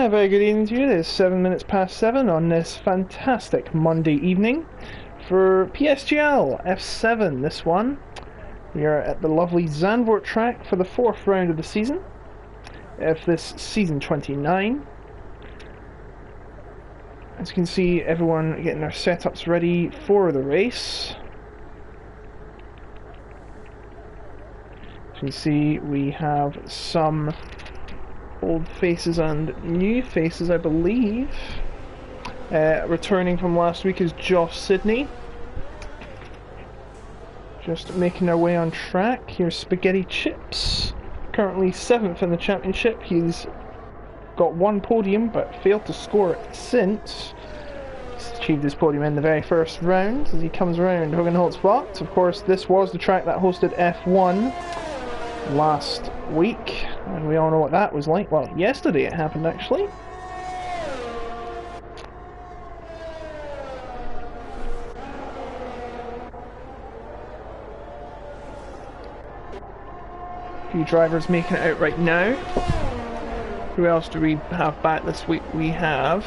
A very good evening to you. It is 7 minutes past 7 on this fantastic Monday evening for PSGL F7. This one, we are at the lovely Zandvoort track for the 4th round of the season, of this season 29. As you can see, everyone getting their setups ready for the race. As you can see, we have some old faces and new faces, I believe. Returning from last week is Josh Sidney. Just making their way on track. Here's Spaghetti Chips, currently 7th in the championship. He's got one podium but failed to score it since. He's achieved his podium in the very first round as he comes around Hogenholtzbach. Of course, this was the track that hosted F1 last week, and we all know what that was like. Well, yesterday it happened, actually. A few drivers making it out right now. Who else do we have back this week? We have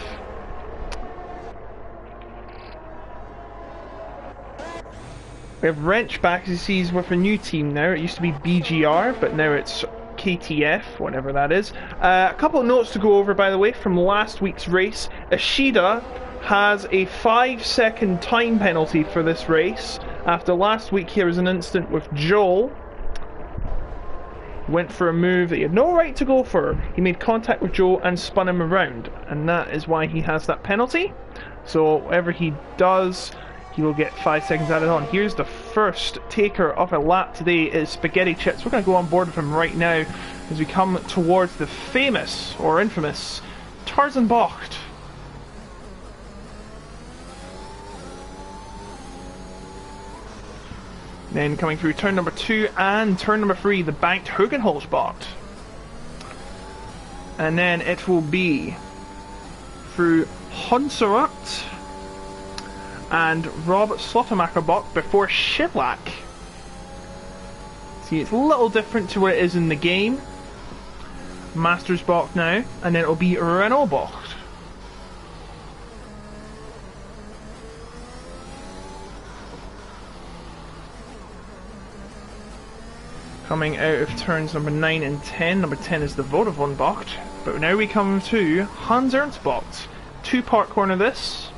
Wrench back, as you see, he's with a new team now. It used to be BGR, but now it's KTF, whatever that is. A couple of notes to go over, by the way, from last week's race. Ishida has a 5-second time penalty for this race. After last week, here was an incident with Joel. Went for a move that he had no right to go for. He made contact with Joel and spun him around, and that is why he has that penalty. So whatever he does, he will get 5 seconds added on. Here's the first taker of a lap today is Spaghetti Chips. We're going to go on board with him right now as we come towards the famous, or infamous, Tarzan Bocht. Then coming through turn number 2 and turn number 3, the banked Hogenholtzbach. And then it will be through Honserat and Rob Slottermacherbach before Shivlak. See, it's a little different to what it is in the game. Mastersbach now, and then it'll be Renaultbach. Coming out of turns number 9 and 10. Number 10 is the Vodafone Bocht. But now we come to Hans Ernst Bocht. 2-part corner this.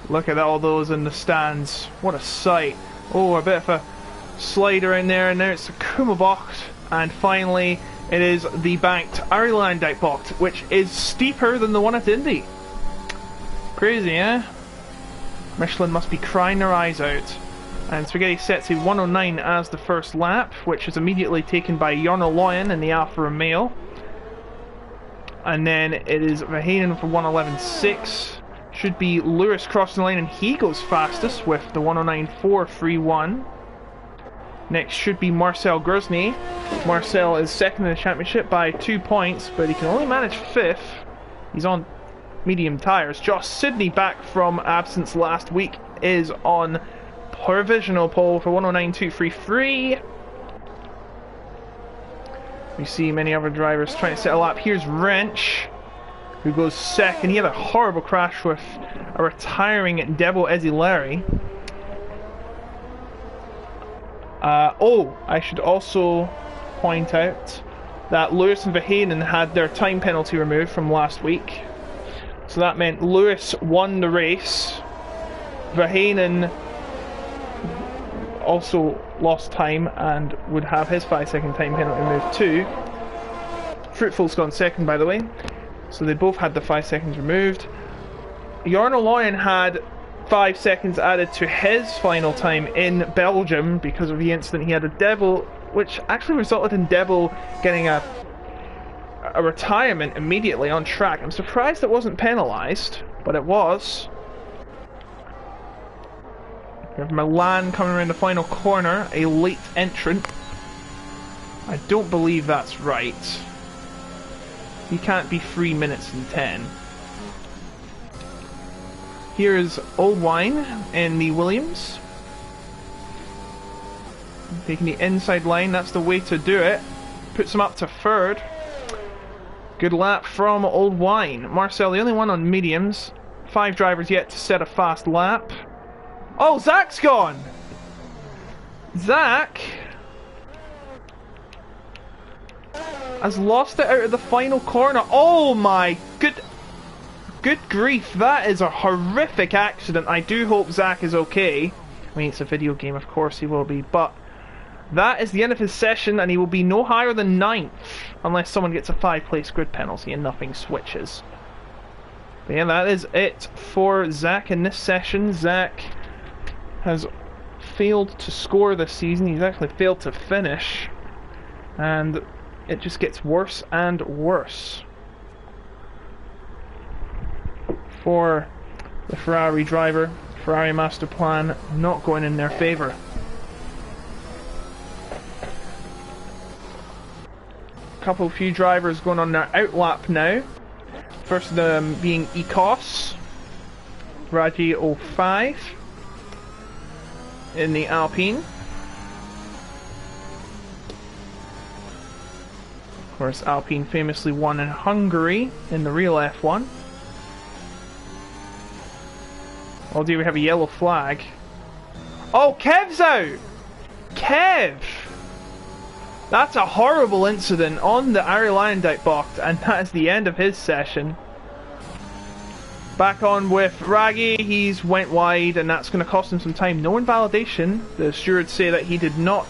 Look at all those in the stands. What a sight. Oh, a bit of a slider in there, and now it's the Kuma Bocht. And finally, it is the banked Ireland Bocht, which is steeper than the one at Indy. Crazy, eh? Michelin must be crying their eyes out. And Spaghetti sets a 109 as the first lap, which is immediately taken by Jarno Loyen in the Alfa Romeo. And then it is Verheyen for 111.6. Should be Lewis crossing the line, and he goes fastest with the 109.431. Next should be Marcel Grosny. Marcel is second in the championship by 2 points, but he can only manage 5th. He's on medium tyres. Josh Sidney, back from absence last week, is on provisional pole for 109.233. We see many other drivers trying to set a lap. Here's Wrench, who goes second. He had a horrible crash with a retiring Debo Ezilari. Oh, I should also point out that Lewis and Verheyen had their time penalty removed from last week. So that meant Lewis won the race. Verheyen also lost time and would have his 5-second time penalty removed too. Fruitful's gone second, by the way. So they both had the 5 seconds removed. Jarno Loyen had 5 seconds added to his final time in Belgium because of the incident he had with Devil, which actually resulted in Devil getting a retirement immediately on track. I'm surprised it wasn't penalised, but it was. We have Milan coming around the final corner, a late entrant. I don't believe that's right. He can't be 3 minutes and 10. Here is Old Wine in the Williams. Taking the inside line, that's the way to do it. Puts him up to third. Good lap from Old Wine. Marcel, the only one on mediums. 5 drivers yet to set a fast lap. Oh, Zach's gone! Zach has lost it out of the final corner. Oh my good grief, that is a horrific accident. I do hope Zach is okay. I mean, it's a video game, of course he will be, but that is the end of his session, and he will be no higher than 9th, unless someone gets a 5-place grid penalty and nothing switches. But yeah, that is it for Zach in this session. Zach has failed to score this season. He's actually failed to finish, and it just gets worse and worse for the Ferrari driver. Ferrari master plan not going in their favour. Few drivers going on their outlap now. First of them being Ecos, Raji 05 in the Alpine. Of course, Alpine famously won in Hungary in the real F1. Oh dear, we have a yellow flag. Oh, Kev's out! Kev! That's a horrible incident on the Ari Lyondike box, and that is the end of his session. Back on with Raggy, he's went wide, and that's going to cost him some time. No invalidation. The stewards say that he did not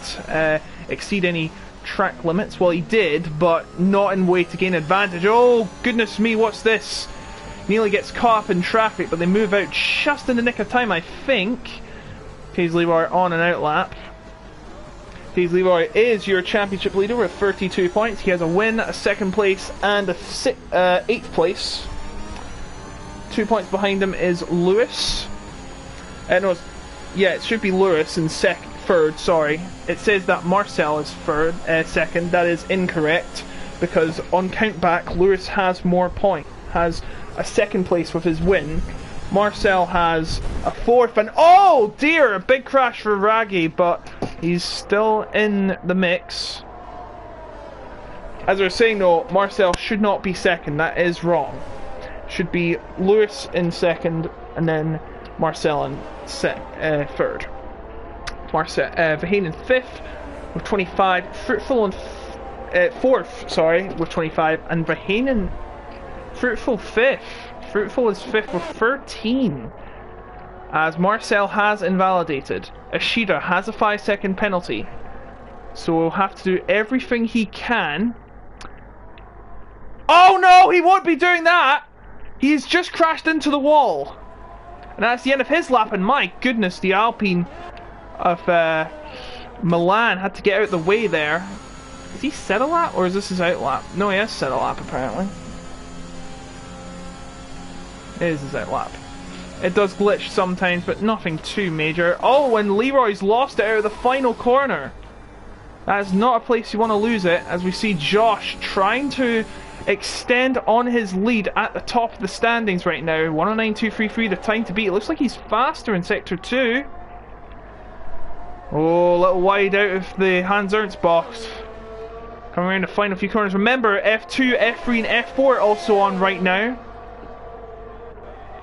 exceed any track limits. Well, he did, but not in way to gain advantage. Oh, goodness me, what's this? Nearly gets caught up in traffic, but they move out just in the nick of time, I think. Paisley Leroy on and out lap. Paisley Leroy is your championship leader with 32 points. He has a win, a 2nd place, and a 8th place. 2 points behind him is Lewis. No, yeah, it should be Lewis in 3rd, sorry. It says that Marcel is 2nd. That is incorrect, because on countback, Lewis has more points. Has a 2nd place with his win. Marcel has a 4th, and oh dear, a big crash for Raggy, but he's still in the mix. As I was saying though, Marcel should not be 2nd, that is wrong. Should be Lewis in 2nd, and then Marcel in 3rd. Verheyen 5th with 25, Fruitful in 4th, sorry, with 25, and Verheyen Fruitful 5th. Fruitful is 5th with 13, as Marcel has invalidated. Ishida has a 5-second penalty, so we'll have to do everything he can. Oh no, he won't be doing that! He's just crashed into the wall. And that's the end of his lap, and my goodness, the Alpine of Milan had to get out of the way there. Has he set a lap, or is this his out lap? No, he has set a lap apparently. It is his out lap. It does glitch sometimes, but nothing too major. Oh, and Leroy's lost it out of the final corner. That is not a place you want to lose it, as we see Josh trying to extend on his lead at the top of the standings right now. 109.233, the time to beat. It looks like he's faster in Sector 2. Oh, a little wide out of the Hans Ernst box. Coming around the final few corners. Remember, F2, F3 and F4 also on right now.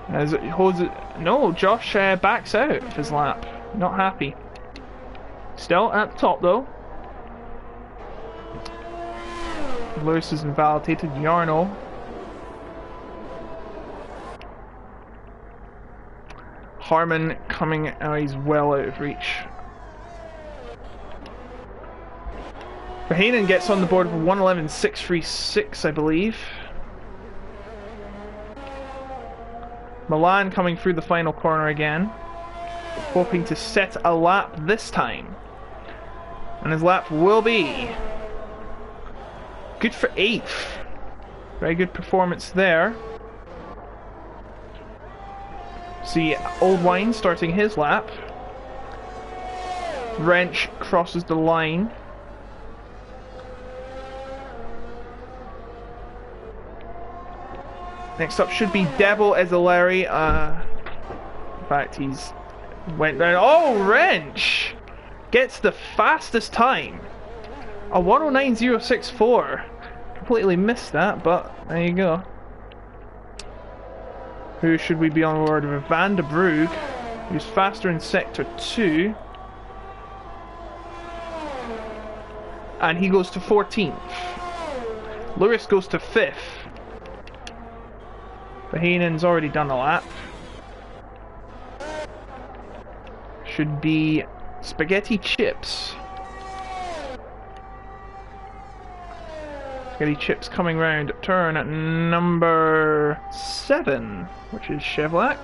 As it holds it. No, Josh backs out of his lap. Not happy. Still at the top though. Lewis is invalidated. Yarno. Harmon coming out. He's well out of reach. Verheyen gets on the board with 111.636, I believe. Milan coming through the final corner again, hoping to set a lap this time. And his lap will be good for 8th. Very good performance there. See Old Wine starting his lap. Wrench crosses the line. Next up should be Devil Ezeleri. In fact, he's went down. Oh, Wrench gets the fastest time. A 109.064. completely missed that, but there you go. Who should we be on board with? Van de Brugge, who's faster in Sector 2. And he goes to 14th. Lewis goes to 5th. Bahanin's already done a lap. Should be Spaghetti Chips. Spaghetti Chips coming round turn at number 7, which is Chevlac.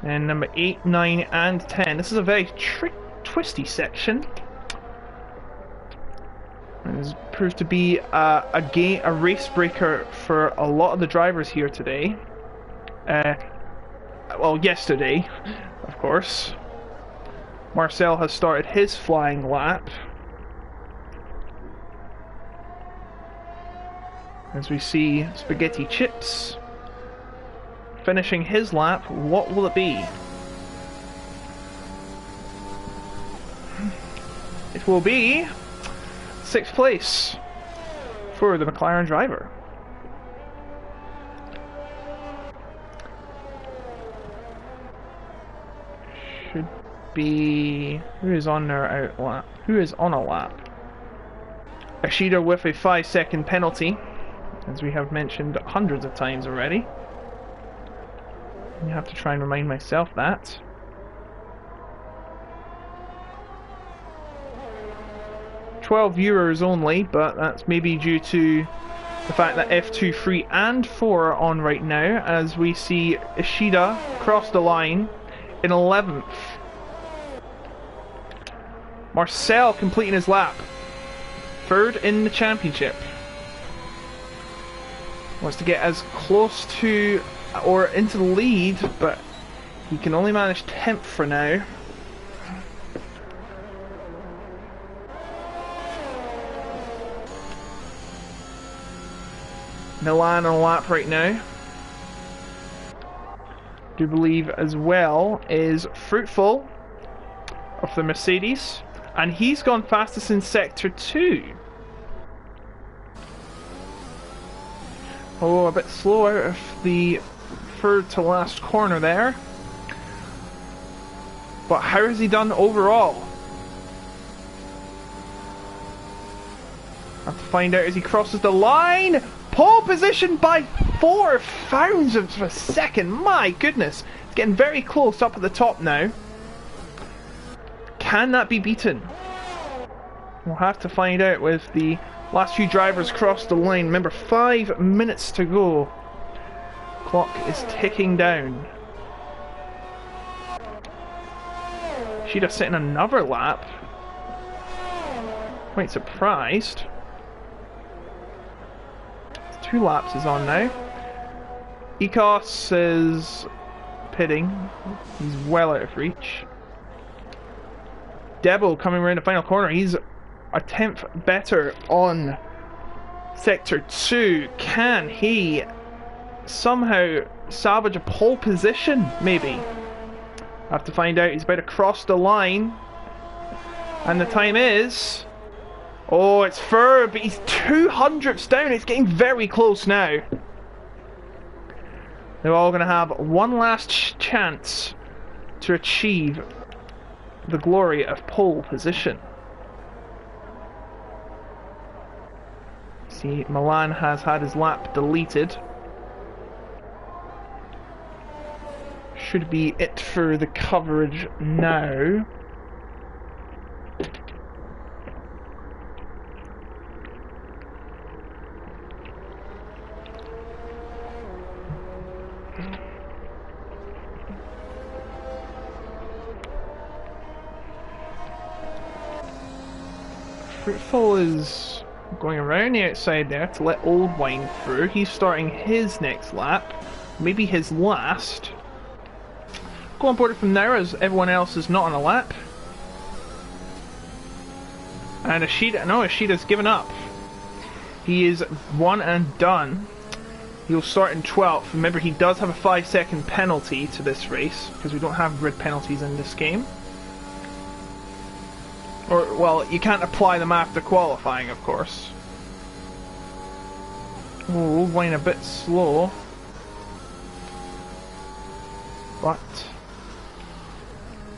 And number 8, 9 and 10. This is a very twisty section. This proves to be a race breaker for a lot of the drivers here today. Well, yesterday, of course. Marcel has started his flying lap. As we see Spaghetti Chips finishing his lap. What will it be? It will be 6th place for the McLaren driver. Should be... who is on their out lap? Who is on a lap? Ishida with a 5-second penalty, as we have mentioned hundreds of times already. I have to try and remind myself that. €12 only, but that's maybe due to the fact that F2, 3 and 4 are on right now, as we see Ishida cross the line in 11th. Marcel completing his lap, 3rd in the championship. Wants to get as close to or into the lead, but he can only manage 10th for now. Milan on a lap right now. Do believe as well is Fruitful of the Mercedes, and he's gone fastest in Sector 2. Oh, a bit slow out of the 3rd to last corner there. But how has he done overall? Have to find out as he crosses the line. Pole position by 4 thousandths of a second. My goodness. It's getting very close up at the top now. Can that be beaten? We'll have to find out with the last few drivers cross the line. Remember, 5 minutes to go. Clock is ticking down. She'd have set in another lap. Quite surprised. 2 laps is on now. Ecos is pitting. He's well out of reach. Debo coming around the final corner. He's a 10th better on Sector 2. Can he somehow salvage a pole position? Maybe. Have to find out. He's about to cross the line. And the time is... oh, it's Ferb, but he's 200ths down. It's getting very close now. They're all going to have one last chance to achieve the glory of pole position. See, Milan has had his lap deleted. Should be it for the coverage now. Fruitful is going around the outside there to let Old Wine through. He's starting his next lap, maybe his last. Go on board from now as everyone else is not on a lap. And Ishida, no, Ishida's given up. He is one and done. He'll start in 12th. Remember, he does have a 5-second penalty to this race, because we don't have grid penalties in this game. Or, well, you can't apply them after qualifying, of course. Oh, Old Wine a bit slow. But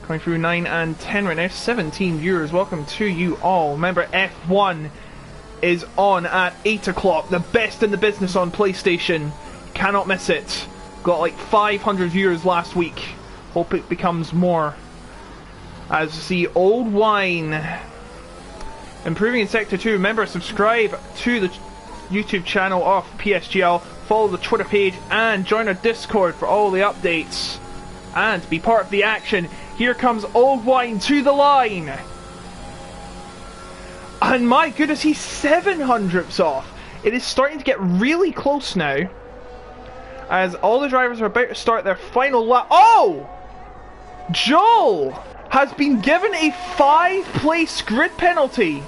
coming through 9 and 10 right now. 17 viewers. Welcome to you all. Remember, F1 is on at 8 o'clock. The best in the business on PlayStation. Cannot miss it. Got like 500 viewers last week. Hope it becomes more. As you see, Old Wine improving in Sector 2. Remember, subscribe to the YouTube channel of PSGL. Follow the Twitter page and join our Discord for all the updates. And be part of the action. Here comes Old Wine to the line. And my goodness, he's 700ths off. It is starting to get really close now. As all the drivers are about to start their final lap. Oh! Joel has been given a 5-place grid penalty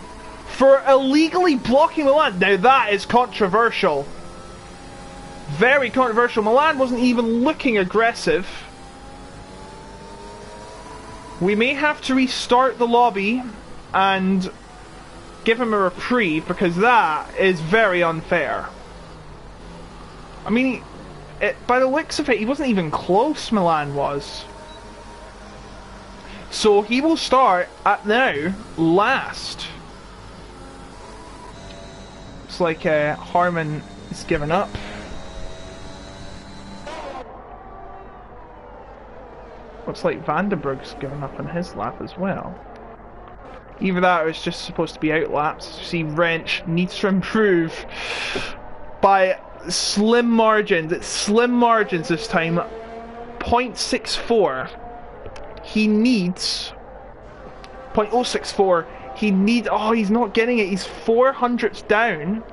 for illegally blocking Milan. Now that is controversial. Very controversial. Milan wasn't even looking aggressive. We may have to restart the lobby and give him a reprieve, because that is very unfair. I mean, by the looks of it, he wasn't even close, Milan was. So he will start at now last. It's like Harman is giving up. Looks like Vandenberg's given up on his lap as well. Either that or it's just supposed to be out laps. You see, Wrench needs to improve by slim margins. It's slim margins this time. 0.64. He needs 0.064. He needs. Oh, he's not getting it. He's 400ths down.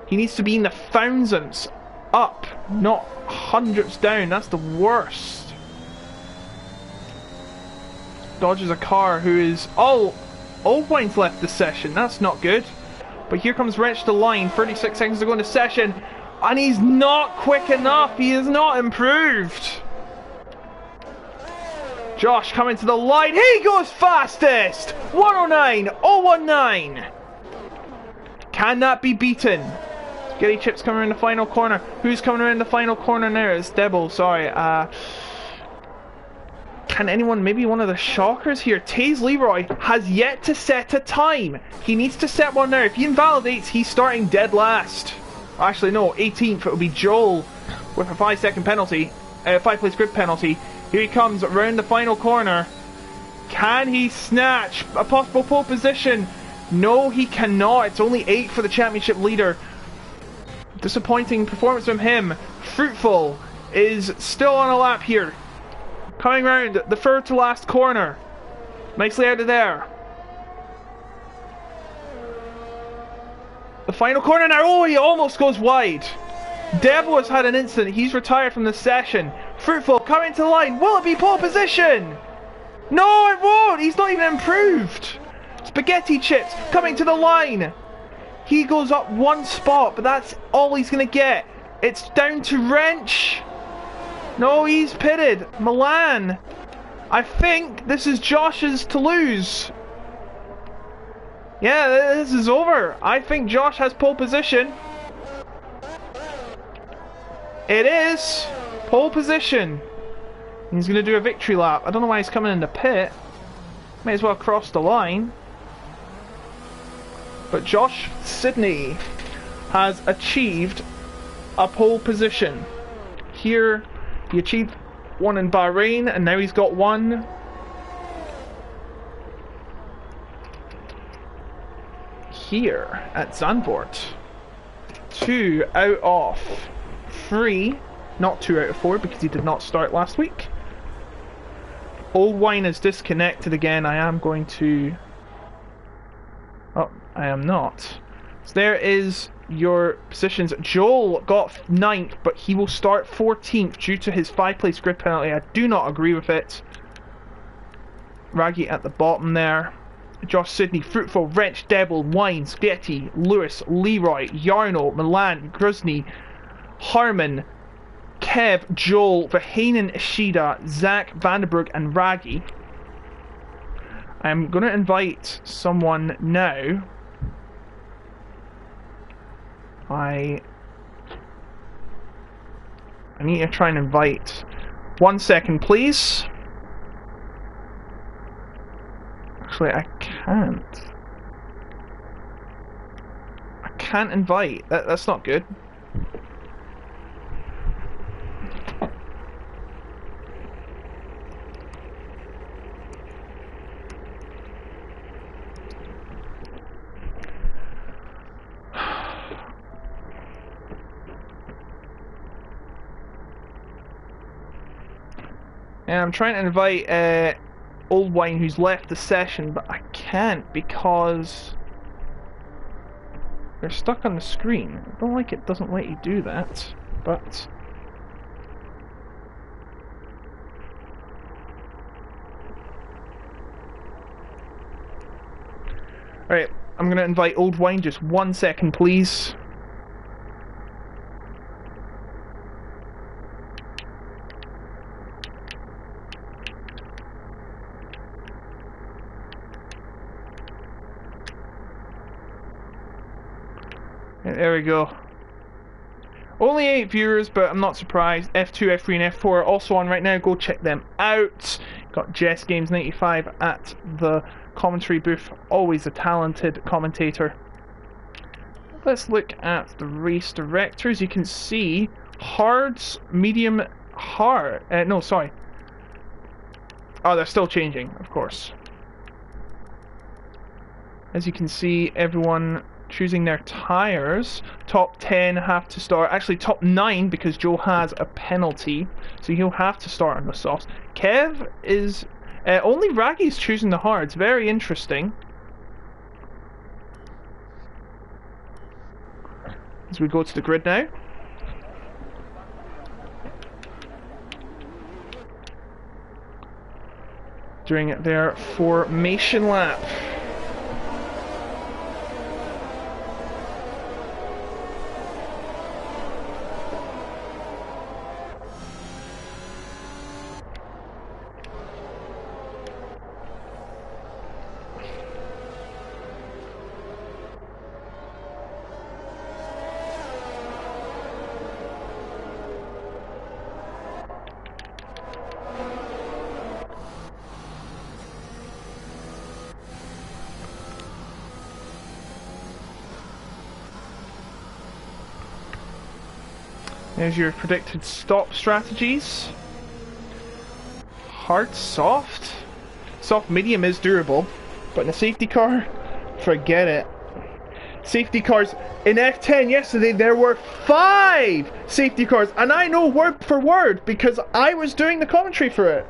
He needs to be in the thousandths up, not hundredths down. That's the worst. Dodges a car who is... Oh! Old Wine's left the session. That's not good. But here comes Wrench to the line. 36 seconds to go in the session. And he's not quick enough. He is not improved. Josh coming to the line. He goes fastest! 109.019. Can that be beaten? Getty Chips coming around the final corner. Who's coming around the final corner now? It's Debble, sorry. Can anyone, maybe one of the shockers here? Taze Leroy has yet to set a time. He needs to set one now. If he invalidates, he's starting dead last. Actually, no, 18th. It will be Joel with a 5-second penalty. 5-place grid penalty. Here he comes around the final corner. Can he snatch a possible pole position? No, he cannot. It's only 8 for the championship leader. Disappointing performance from him. Fruitful is still on a lap here. Coming round the third to last corner. Nicely out of there. The final corner now. Oh, he almost goes wide. Debo has had an incident. He's retired from the session. Fruitful coming to the line. Will it be pole position? No, it won't. He's not even improved. Spaghetti Chips coming to the line. He goes up one spot, but that's all he's going to get. It's down to Wrench. No, he's pitted. Milan. I think this is Josh's to lose. Yeah, this is over. I think Josh has pole position. It is pole position. He's going to do a victory lap. I don't know why he's coming in the pit. May as well cross the line. But Josh Sidney has achieved a pole position. Here, he achieved one in Bahrain, and now he's got one here at Zandvoort. 2 out of 3. Not 2 out of 4 because he did not start last week. Old Wine is disconnected again. I am going to... Oh, I am not. So there is your positions. Joel got 9th, but he will start 14th due to his 5-place grid penalty. I do not agree with it. Raggy at the bottom there. Josh Sidney, Fruitful, Wrench, Debble, Wine, Spaghetti, Lewis, Leroy, Yarno, Milan, Gruzny, Harman, Kev, Joel, Verheyen, Ishida, Zach, Vandenberg, and Raggy. I'm going to invite someone now. I I need to try and invite. 1 second, please. Actually, I can't. I can't invite. That's not good. And I'm trying to invite Old Wine who's left the session, but I can't because they're stuck on the screen. I don't like it doesn't let you do that, but alright, I'm gonna invite Old Wine, just 1 second please. There we go. Only 8 viewers, but I'm not surprised. F2, F3 and F4 are also on right now. Go check them out. Got Jess Games 95 at the commentary booth. Always a talented commentator. Let's look at the race directors. You can see hards, medium, hard. No, sorry. Oh, they're still changing, of course. As you can see, everyone choosing their tyres. Top 10 have to start, actually top 9 because Joe has a penalty, so he'll have to start on the softs. Kev is, only Raggy's choosing the hards, very interesting. As we go to the grid now. During their formation lap. There's your predicted stop strategies. Hard, soft. Soft medium is durable, but in a safety car, forget it. Safety cars in F10 yesterday, there were 5 safety cars, and I know word for word because I was doing the commentary for it.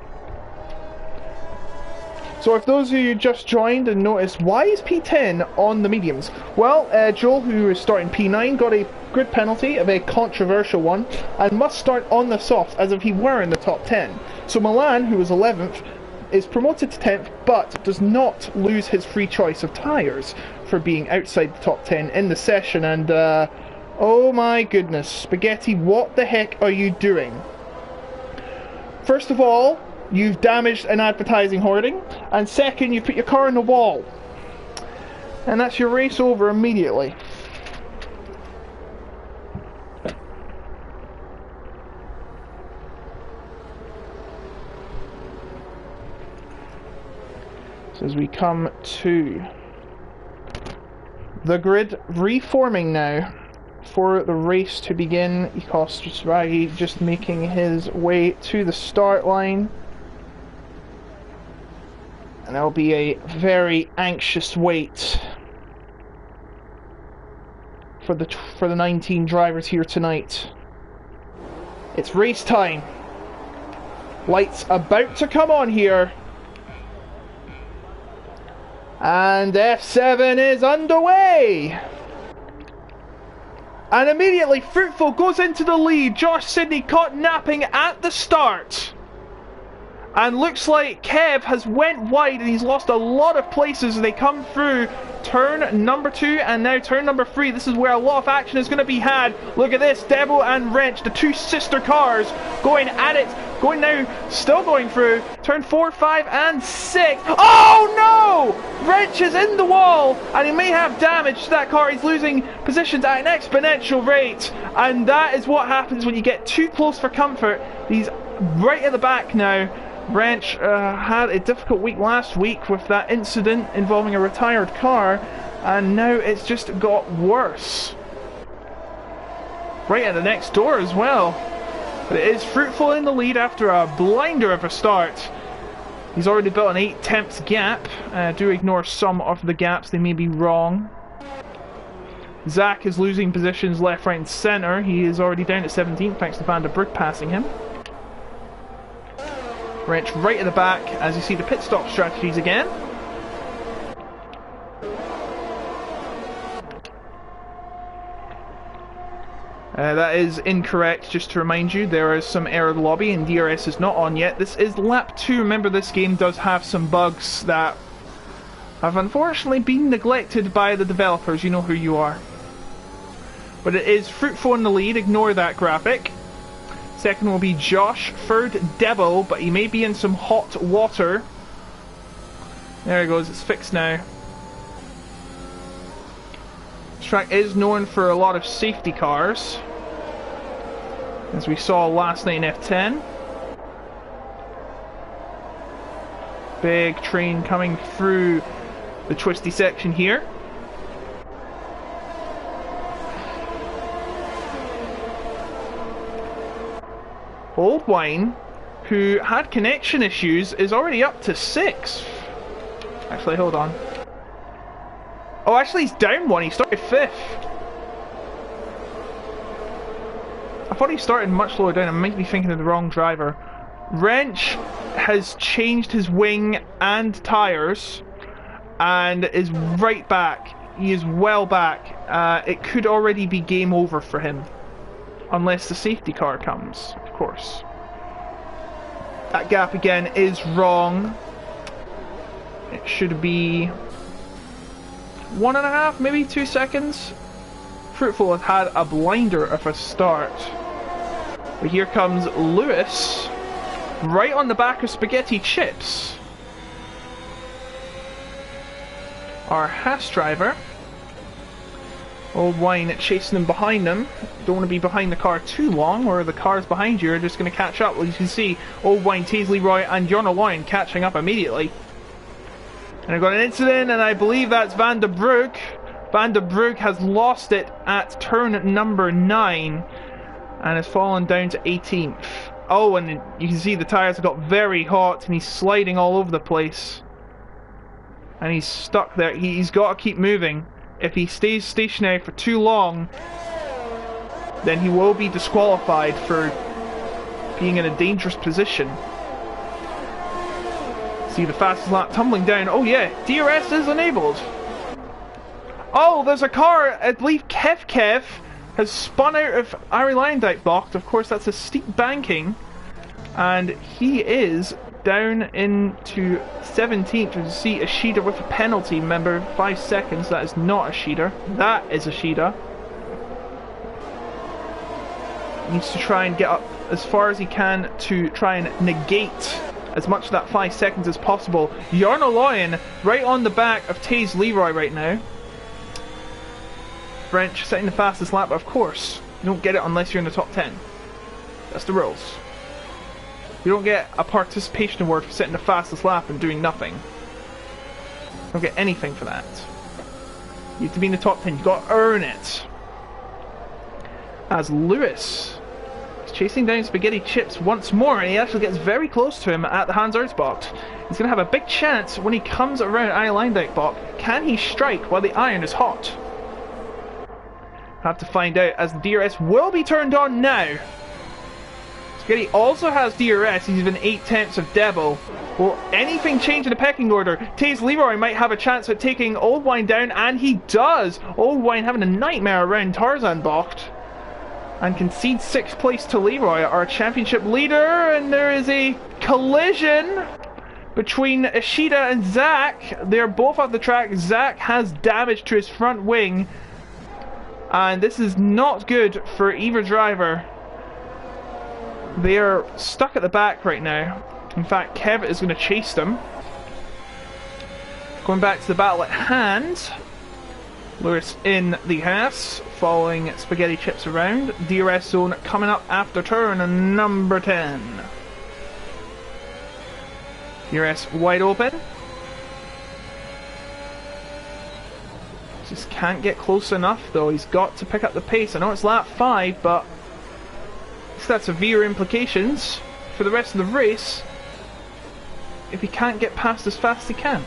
So if those of you just joined and noticed, why is P10 on the mediums? Well, Joel, who is starting P9, got a grid penalty, a very controversial one, and must start on the softs as if he were in the top 10. So Milan, who was 11th, is promoted to 10th, but does not lose his free choice of tyres for being outside the top 10 in the session. And, oh my goodness, Spaghetti, what the heck are you doing? First of all, you've damaged an advertising hoarding, and second, you've put your car on the wall. And that's your race over immediately. So as we come to the grid reforming now for the race to begin, Ecos Raggy just making his way to the start line. And there'll be a very anxious wait for the 19 drivers here tonight. It's race time. Lights about to come on here. And F7 is underway. And immediately Fruitful goes into the lead. Josh Sidney caught napping at the start. And looks like Kev has went wide and he's lost a lot of places as they come through turn number 2 and now turn number 3. This is where a lot of action is going to be had. Look at this, Devil and Wrench, the two sister cars going at it. Going now, still going through turn 4, 5 and 6. Oh no! Wrench is in the wall and he may have damage to that car. He's losing positions at an exponential rate. And that is what happens when you get too close for comfort. He's right at the back now. Wrench had a difficult week last week with that incident involving a retired car, and now it's just got worse. Right at the next door as well. But it is Fruitful in the lead after a blinder of a start. He's already built an 8/10 gap. Do ignore some of the gaps, they may be wrong. Zach is losing positions left, right and centre. He is already down to 17th thanks to Van der Broek passing him. Wrench right at the back as you see the pit stop strategies again. That is incorrect, just to remind you. There is some error lobby and DRS is not on yet. This is lap 2. Remember, this game does have some bugs that have unfortunately been neglected by the developers. You know who you are. But it is Fruitful in the lead. Ignore that graphic. Second will be Josh. Third, Devil, but he may be in some hot water. There he goes, it's fixed now. This track is known for a lot of safety cars, as we saw last night in F10. Big train coming through the twisty section here. Old Wine, who had connection issues, is already up to 6th. Actually, hold on. Oh, actually he's down 1, he started 5th. I thought he started much lower down, I might be thinking of the wrong driver. Wrench has changed his wing and tyres, and is right back. He is well back. It could already be game over for him. Unless the safety car comes, of course. That gap again is wrong. It should be 1.5, maybe 2 seconds. Fruitful has had a blinder of a start. But here comes Lewis, right on the back of Spaghetti Chips. Our Haas driver. Old Wine chasing him behind him. Don't want to be behind the car too long, or the cars behind you are just going to catch up. Well, you can see Old Wine, Taze Leroy and Jorna Loyan catching up immediately. And I've got an incident, and I believe that's Van der Broek. Van der Broek has lost it at turn number 9 and has fallen down to 18th. Oh, and you can see the tyres have got very hot and he's sliding all over the place. And he's stuck there. He's got to keep moving. If he stays stationary for too long, then he will be disqualified for being in a dangerous position. See the fastest lap tumbling down. Oh yeah, DRS is enabled. Oh, there's a car. I believe Kev has spun out of Ari Lyndike blocked. Of course, that's a steep banking. And he is down into 17th. You see a Sheeta with a penalty. Remember, 5 seconds. That is not a Sheeta. That is a Sheeta. Needs to try and get up as far as he can to try and negate as much of that 5 seconds as possible. Jorna Loyan right on the back of Taze Leroy right now. French setting the fastest lap, of course. You don't get it unless you're in the top 10. That's the rules. You don't get a participation award for setting the fastest lap and doing nothing. You don't get anything for that. You have to be in the top 10. You've got to earn it. As Lewis is chasing down Spaghetti Chips once more, and he actually gets very close to him at the Hans Erzbach. He's going to have a big chance when he comes around Ari Lyndike block. Can he strike while the iron is hot? Have to find out, as the DRS will be turned on now. Spaghetti also has DRS. He's even 8/10 of Devil. Will anything change in the pecking order? Taze Leroy might have a chance at taking Old Wine down, and he does. Old Wine having a nightmare around Tarzan Bocht, and concedes 6th place to Leroy, our championship leader. And there is a collision between Ishida and Zach. They're both off the track. Zach has damage to his front wing, and this is not good for either driver. They are stuck at the back right now. In fact, Kev is going to chase them. Going back to the battle at hand. Lewis in the Haas, following Spaghetti Chips around. DRS zone coming up after turn number 10. DRS wide open. Just can't get close enough though. He's got to pick up the pace. I know it's lap 5, but it's got severe implications for the rest of the race if he can't get past as fast as he can.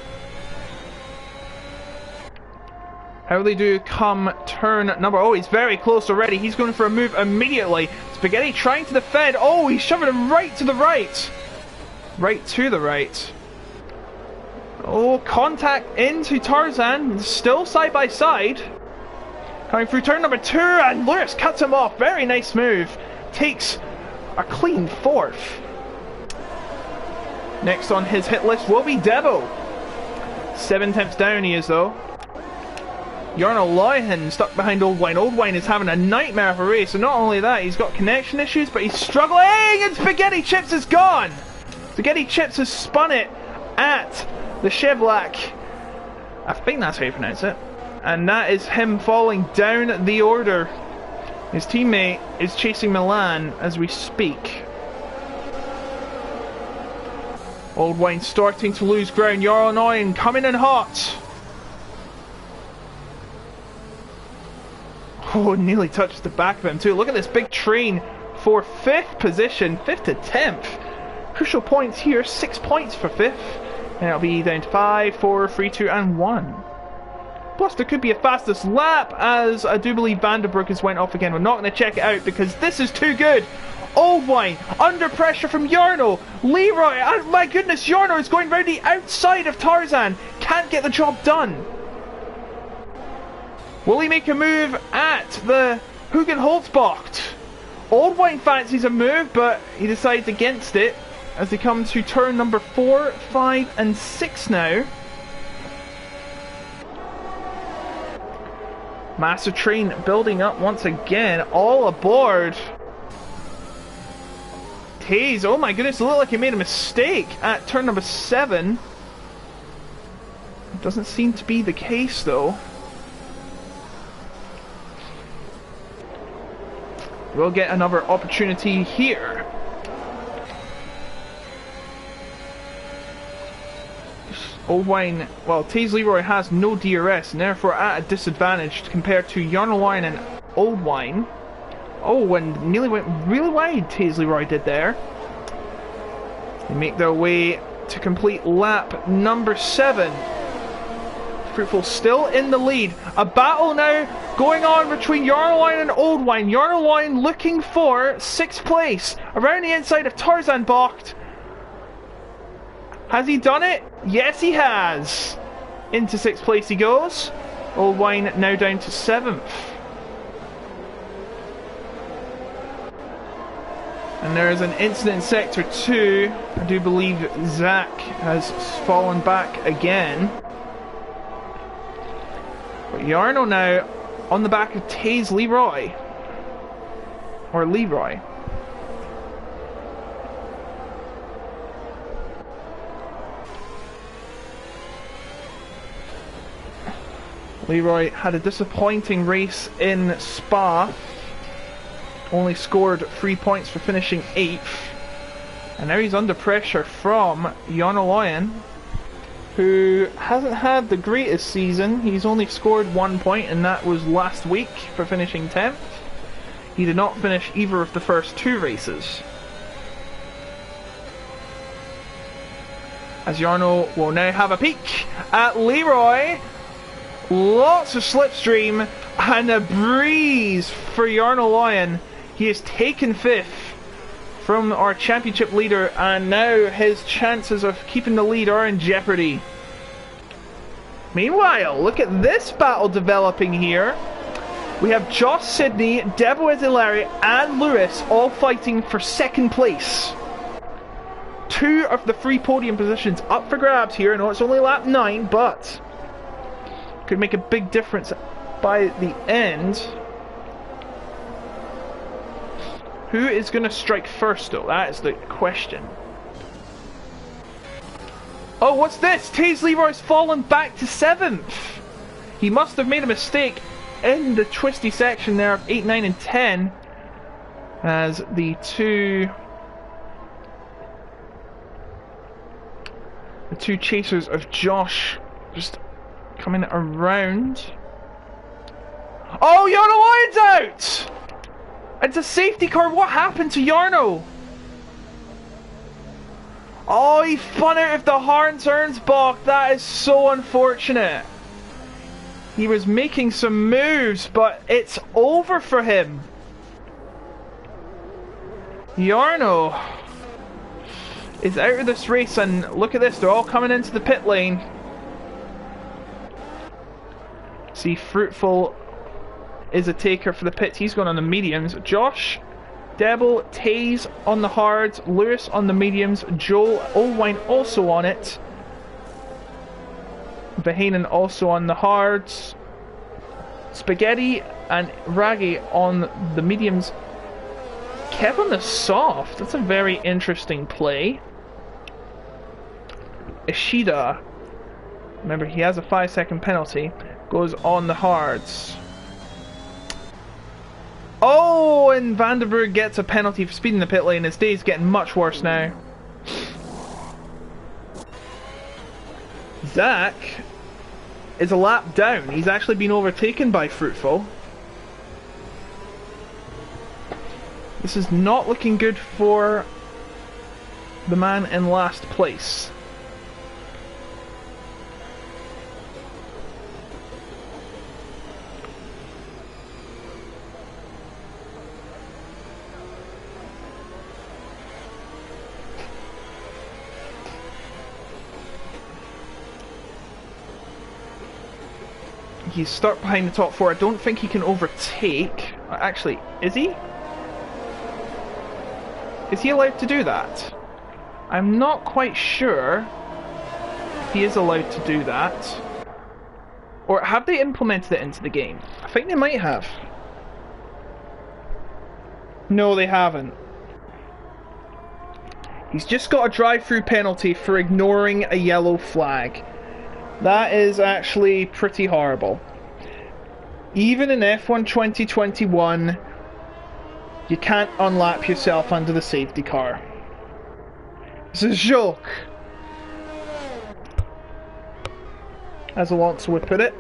How will they do come turn number... Oh, he's very close already. He's going for a move immediately. Spaghetti trying to defend. Oh, he's shoving him right to the right. Right to the right. Oh, contact into Tarzan. Still side by side. Coming through turn number 2, and Lewis cuts him off. Very nice move. Takes a clean 4th. Next on his hit list will be Debo. 7 tenths down he is though. Jarno Loihen stuck behind Old Wine. Old Wine is having a nightmare of a race, and not only that, he's got connection issues, but he's struggling, and Spaghetti Chips is gone! Spaghetti Chips has spun it at the Chevlac. I think that's how you pronounce it. And that is him falling down the order. His teammate is chasing Milan as we speak. Old Wine starting to lose ground. Jarno Loihen coming in hot. Oh, nearly touched the back of him too. Look at this big train for 5th position, 5th to 10th. Crucial points here, 6 points for 5th. And it'll be down to 5, 4, 3, 2, and 1. Plus there could be a fastest lap, as I do believe Vanderbroek has went off again. We're not going to check it out because this is too good. Old Wine, under pressure from Jarno. Leroy, oh my goodness, Jarno is going round the outside of Tarzan. Can't get the job done. Will he make a move at the Hugenholzbocht? Old Wine fancies a move, but he decides against it as they come to turn number 4, 5, and 6 now. Massive train building up once again. All aboard. Taze, oh my goodness, it looked like he made a mistake at turn number 7. It doesn't seem to be the case though. We'll get another opportunity here. Old Wine, well, Taze Leroy has no DRS and therefore at a disadvantage compared to Jarno Loihen and Old Wine. Oh, and nearly went really wide, Taze Leroy did there. They make their way to complete lap number 7. Fruitful still in the lead. A battle now going on between Jarno Loihen and Old Wine. Jarno Loihen looking for 6th place around the inside of Tarzan Bocht. Has he done it? Yes, he has. Into 6th place he goes. Old Wine now down to 7th. And there is an incident in Sector 2. I do believe Zach has fallen back again. But Jarno now on the back of Taze Leroy. Or Leroy. Leroy had a disappointing race in Spa. Only scored 3 points for finishing 8th. And now he's under pressure from Jarno Loihen, who hasn't had the greatest season. He's only scored 1 point, and that was last week for finishing 10th. He did not finish either of the first 2 races. As Jarno will now have a peek at Leroy. Lots of slipstream and a breeze for Jarno Loihen. He has taken 5th from our championship leader, and now his chances of keeping the lead are in jeopardy. Meanwhile, look at this battle developing here. We have Josh Sidney, Debo Ezilari and Lewis all fighting for 2nd place. 2 of the 3 podium positions up for grabs here. I know it's only lap 9, but could make a big difference by the end. Who is going to strike first, though? That is the question. Oh, what's this? Taze Leroy's fallen back to 7th. He must have made a mistake in the twisty section there of 8, 9 and 10, as the two chasers of Josh just coming around. Oh, Yarno Lyon's out! It's a safety car. What happened to Yarno? Oh, he spun out of the Hans-Ernst-Bock. That is so unfortunate. He was making some moves, but it's over for him. Yarno is out of this race, and look at this. They're all coming into the pit lane. See, Fruitful is a taker for the pits. He's going on the mediums. Josh, Devil, Taze on the hards, Lewis on the mediums, Joel, Olwine also on it, Vahanen also on the hards, Spaghetti and Raggy on the mediums, Kev on the soft. That's a very interesting play. Ishida, remember he has a 5-second penalty, goes on the hards. Oh, and Vandenberg gets a penalty for speeding the pit lane. His day's getting much worse now. Zach is a lap down. He's actually been overtaken by Fruitful. This is not looking good for the man in last place. He's stuck behind the top 4. I don't think he can overtake. Actually, is he? Is he allowed to do that? I'm not quite sure if he is allowed to do that. Or have they implemented it into the game? I think they might have. No, they haven't. He's just got a drive-through penalty for ignoring a yellow flag. That is actually pretty horrible. Even in F1 2021, you can't unlap yourself under the safety car. It's a joke, as Alonso would put it.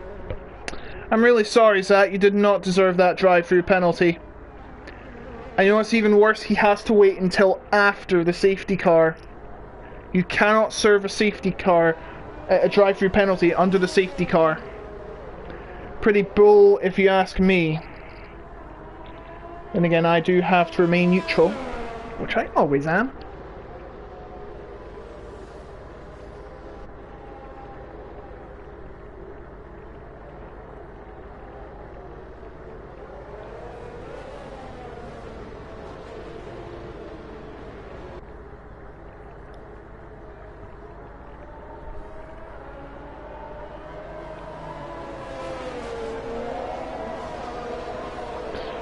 I'm really sorry, Zach, you did not deserve that drive-through penalty. I know it's even worse, he has to wait until after the safety car. You cannot serve a safety car, a drive-through penalty under the safety car. Pretty bull if you ask me. Then again, I do have to remain neutral, which I always am.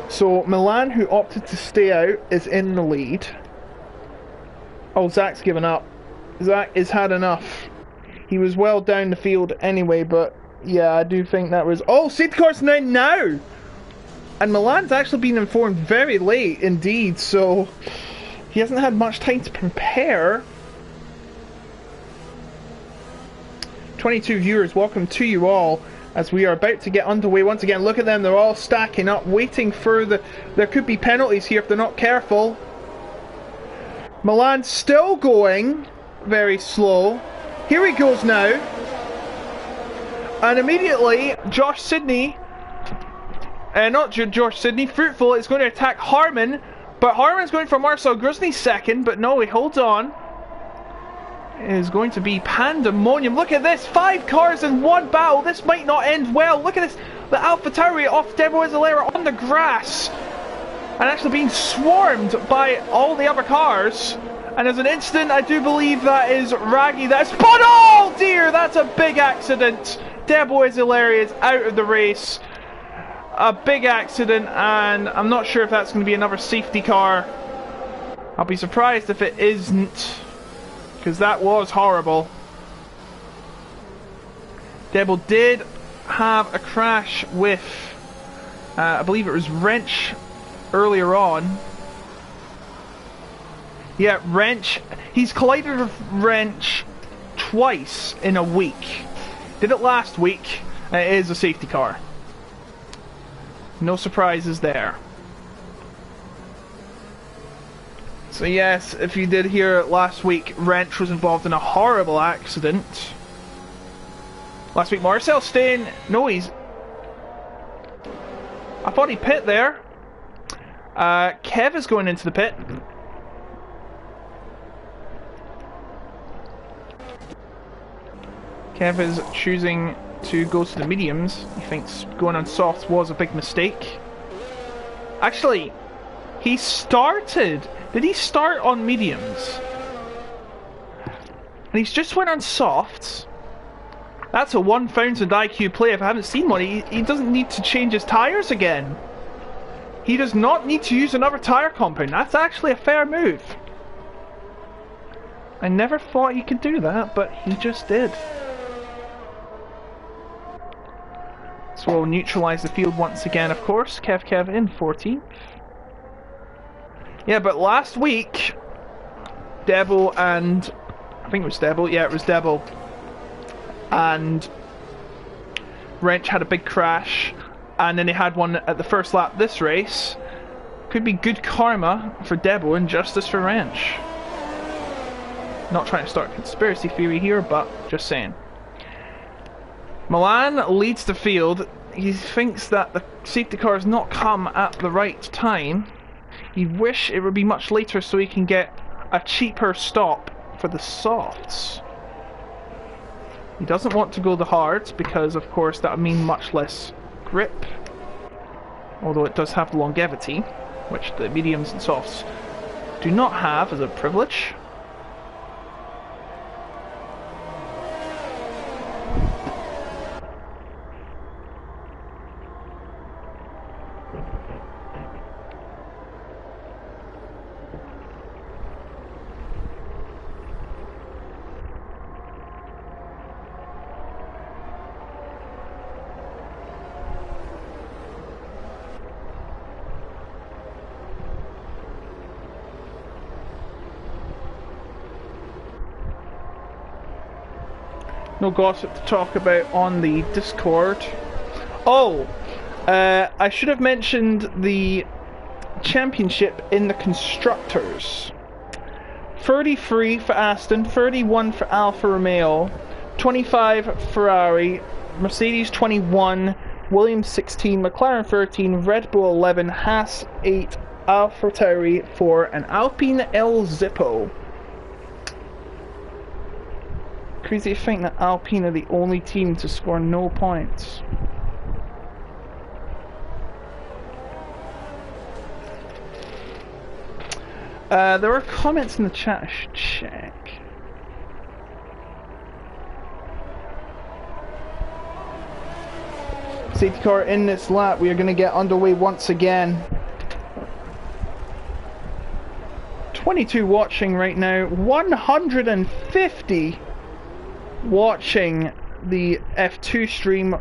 So Milan, who opted to stay out, is in the lead. Oh, Zach's given up. Zach has had enough. He was well down the field anyway, but yeah, I do think that was... Oh, safety car's now! And Milan's actually been informed very late indeed, so he hasn't had much time to prepare. 22 viewers, welcome to you all. As we are about to get underway once again. Look at them, they're all stacking up, waiting for the... There could be penalties here if they're not careful. Milan's still going very slow. Here he goes now. And immediately, Josh Sidney... not Josh Sidney, Fruitful is going to attack Harmon. But Harmon's going for Marcel Grusny second, but no, he holds on. It is going to be pandemonium. Look at this, 5 cars in one battle. This might not end well. Look at this, the AlphaTauri off Devo Azelera on the grass and actually being swarmed by all the other cars. And as an instant, I do believe that is Raggy. That's but oh dear, that's a big accident. Debo is hilarious, out of the race. A big accident, and I'm not sure if that's going to be another safety car. I'll be surprised if it isn't, because that was horrible. Debo did have a crash with, I believe it was Wrench earlier on. Yeah, Wrench. He's collided with Wrench twice in a week. Did it last week. It is a safety car. No surprises there. So yes, if you did hear it last week, Wrench was involved in a horrible accident. Last week, Marcel staying. No, he's. I thought he pit there. Kev is going into the pit. Kev is choosing to go to the mediums. He thinks going on softs was a big mistake. Actually, he started. Did he start on mediums? And he's just went on softs. That's a 1,000 IQ play. If I haven't seen one, he doesn't need to change his tyres again. He does not need to use another tyre compound. That's actually a fair move. I never thought he could do that, but he just did. So we'll neutralise the field once again, of course. Kev in 14th. Yeah, but last week, Debo and... I think it was Debo. Yeah, it was Debo. And Wrench had a big crash. And then they had one at the first lap this race. Could be good karma for Debo and justice for Wrench. Not trying to start a conspiracy theory here, but just saying. Milan leads the field. He thinks that the safety car has not come at the right time. He'd wish it would be much later so he can get a cheaper stop for the softs. He doesn't want to go the hards because, of course, that would mean much less grip. Although it does have the longevity, which the mediums and softs do not have as a privilege. No gossip to talk about on the Discord. Oh, I should have mentioned the championship in the constructors. 33 for Aston, 31 for Alfa Romeo, 25 Ferrari, Mercedes 21, Williams 16, McLaren 13, Red Bull 11, Haas 8, AlphaTauri 4, and Alpine El Zippo. Crazy to think that Alpine are the only team to score no points. There were comments in the chat I should check. Safety car in this lap. We are going to get underway once again. 22 watching right now. 150 watching the F2 stream.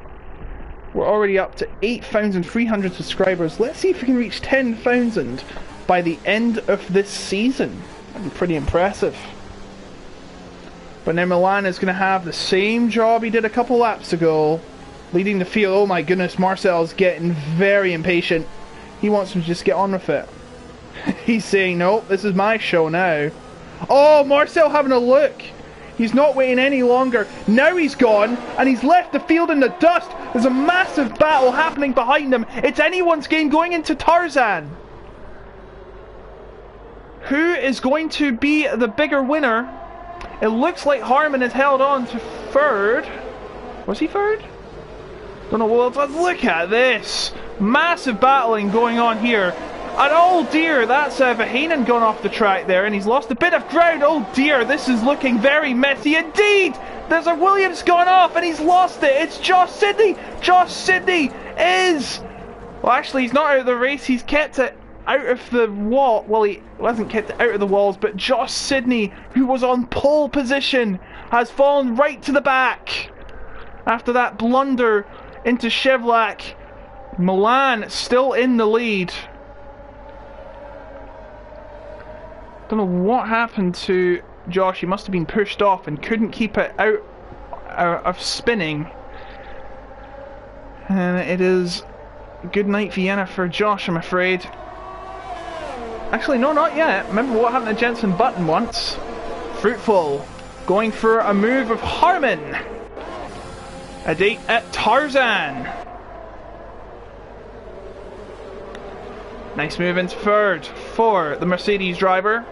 We're already up to 8,300 subscribers. Let's see if we can reach 10,000 by the end of this season. That'd be pretty impressive. But now Milan is going to have the same job he did a couple laps ago, leading the field. Oh my goodness, Marcel's getting very impatient. He wants to just get on with it. He's saying, nope, this is my show now. Oh, Marcel having a look. He's not waiting any longer. Now he's gone, and he's left the field in the dust. There's a massive battle happening behind him. It's anyone's game going into Tarzan. Who is going to be the bigger winner? It looks like Harman has held on to third. Was he third? Don't know. Well, let's look at this. Massive battling going on here. And oh dear, that's Vahanen gone off the track there, and he's lost a bit of ground. Oh dear, this is looking very messy indeed. There's a Williams gone off, and he's lost it. It's Josh Sidney. Josh Sidney is... Well, actually, he's not out of the race. He's kept it out of the wall. Well, he hasn't kept it out of the walls, but Josh Sidney, who was on pole position, has fallen right to the back. After that blunder into Chevlac, Milan still in the lead. Don't know what happened to Josh. He must have been pushed off and couldn't keep it out of spinning. And it is good night Vienna for Josh, I'm afraid. Actually, no, not yet. Remember what happened to Jensen Button once? Fruitful going for a move of Harmon. A date at Tarzan. Nice move into third for the Mercedes driver.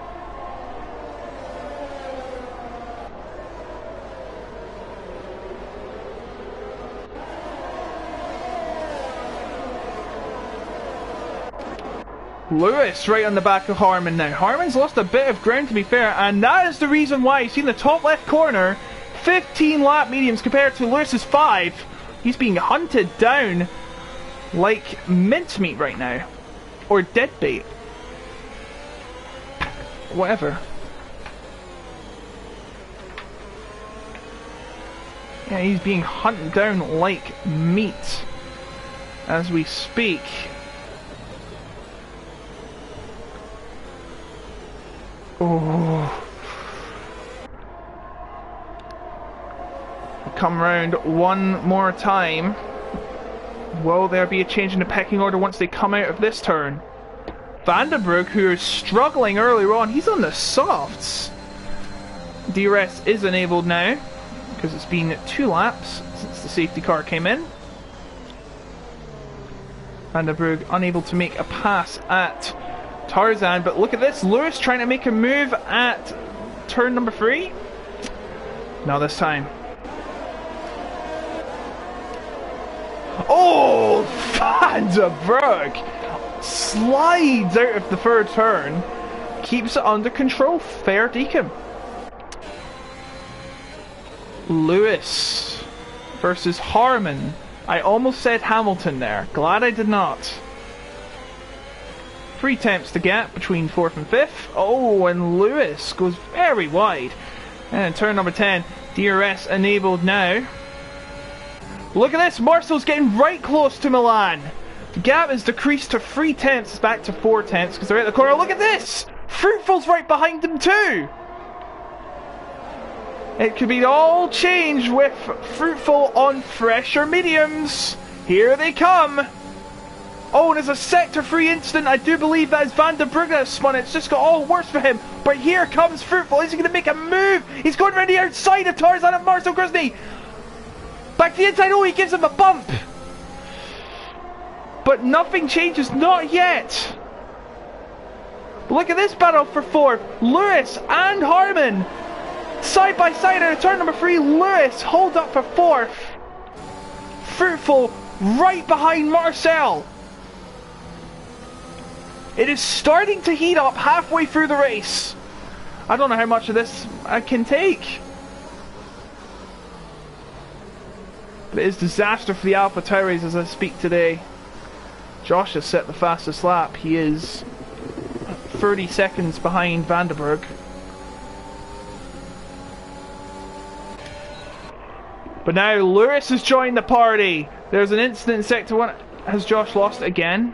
Lewis right on the back of Harmon now. Harmon's lost a bit of ground, to be fair, and that is the reason why you've seen the top left corner, 15 lap mediums compared to Lewis's 5. He's being hunted down like mincemeat right now. Or deadbait. Whatever. Yeah, he's being hunted down like meat as we speak. Oh. Come round one more time. Will there be a change in the pecking order once they come out of this turn? Vandenberg, who is struggling earlier on, he's on the softs. DRS is enabled now, because it's been 2 laps since the safety car came in. Vandenberg unable to make a pass at Tarzan, but look at this, Lewis trying to make a move at turn number 3. Not this time. Oh, Vandenberg slides out of the third turn, keeps it under control. Fair decom. Lewis versus Harmon. I almost said Hamilton there. Glad I did not. 3 tenths the gap between 4th and 5th. Oh, and Lewis goes very wide. And turn number 10, DRS enabled now. Look at this, Marcel's getting right close to Milan. The gap is decreased to 3 tenths, back to 4 tenths because they're at the corner. Look at this! Fruitful's right behind them too! It could be all changed with Fruitful on fresher mediums. Here they come. Oh, and there's a sector 3 incident. I do believe that is Vandenberg that has spun it. It's just got all worse for him. But here comes Fruitful. Is he going to make a move? He's going around the outside of Tarzan and Marcel Grisney. Back to the inside. Oh, he gives him a bump. But nothing changes. Not yet. Look at this battle for 4th. Lewis and Harmon. Side by side at turn number 3. Lewis holds up for 4th. Fruitful right behind Marcel. It is starting to heat up halfway through the race. I don't know how much of this I can take. But it is disaster for the Alpha Tauris as I speak today. Josh has set the fastest lap. He is 30 seconds behind Vandenberg. But now Lewis has joined the party. There's an incident in Sector 1. Has Josh lost again?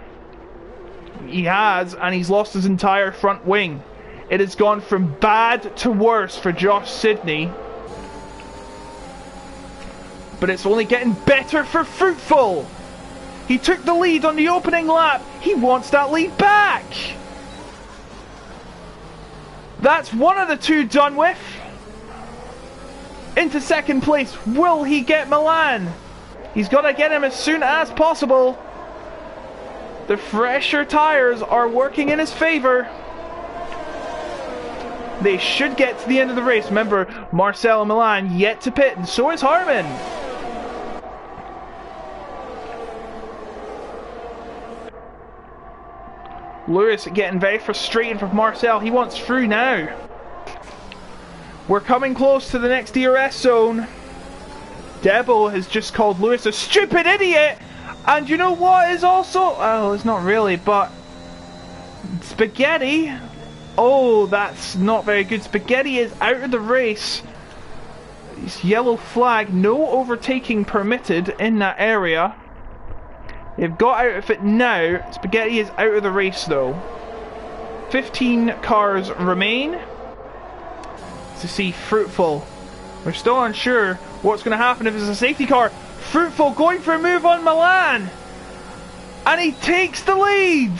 He has, and he's lost his entire front wing. It has gone from bad to worse for Josh Sidney. But it's only getting better for Fruitful. He took the lead on the opening lap. He wants that lead back. That's one of the 2 done with. Into second place. Will he get Milan? He's got to get him as soon as possible. The fresher tyres are working in his favour. They should get to the end of the race. Remember, Marcel and Milan yet to pit, and so is Harmon. Lewis getting very frustrated with Marcel. He wants through now. We're coming close to the next DRS zone. Debo has just called Lewis a stupid idiot. And you know what is also... well, it's not really, but... Spaghetti... oh, that's not very good. Spaghetti is out of the race. It's yellow flag. No overtaking permitted in that area. They've got out of it now. Spaghetti is out of the race though. 15 cars remain. To see Fruitful. We're still unsure what's going to happen if it's a safety car. Fruitful going for a move on Milan. And he takes the lead.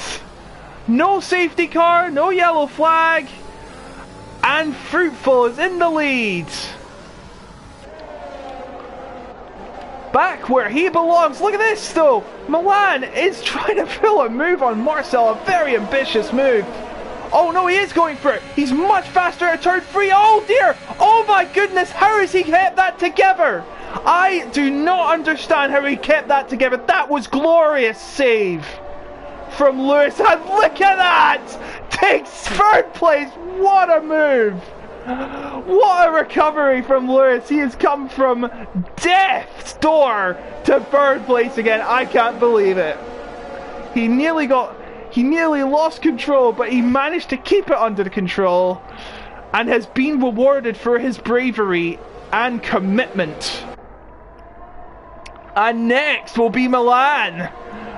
No safety car, no yellow flag. And Fruitful is in the lead. Back where he belongs. Look at this though. Milan is trying to pull a move on Marcel. A very ambitious move. Oh no, he is going for it. He's much faster at turn 3. Oh dear. Oh my goodness. How has he kept that together? I do not understand how he kept that together. That was glorious save from Lewis. And look at that. Takes third place. What a move. What a recovery from Lewis. He has come from death's door to third place again. I can't believe it. He nearly lost control, but he managed to keep it under control and has been rewarded for his bravery and commitment. And next will be Milan.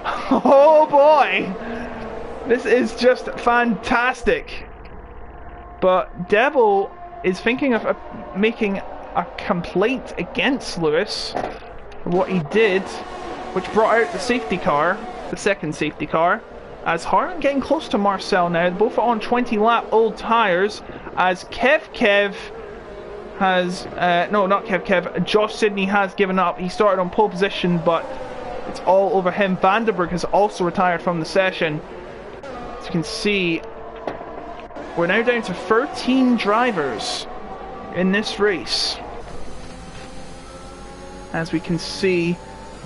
Oh boy. This is just fantastic. But Devil is thinking of making a complaint against Lewis for what he did, which brought out the safety car, the second safety car. As Harlan getting close to Marcel now, both are on 20 lap old tyres, as Kev has, no not Kev, Josh Sidney has given up. He started on pole position, but it's all over him. Vandenberg has also retired from the session. As you can see, we're now down to 13 drivers in this race. As we can see,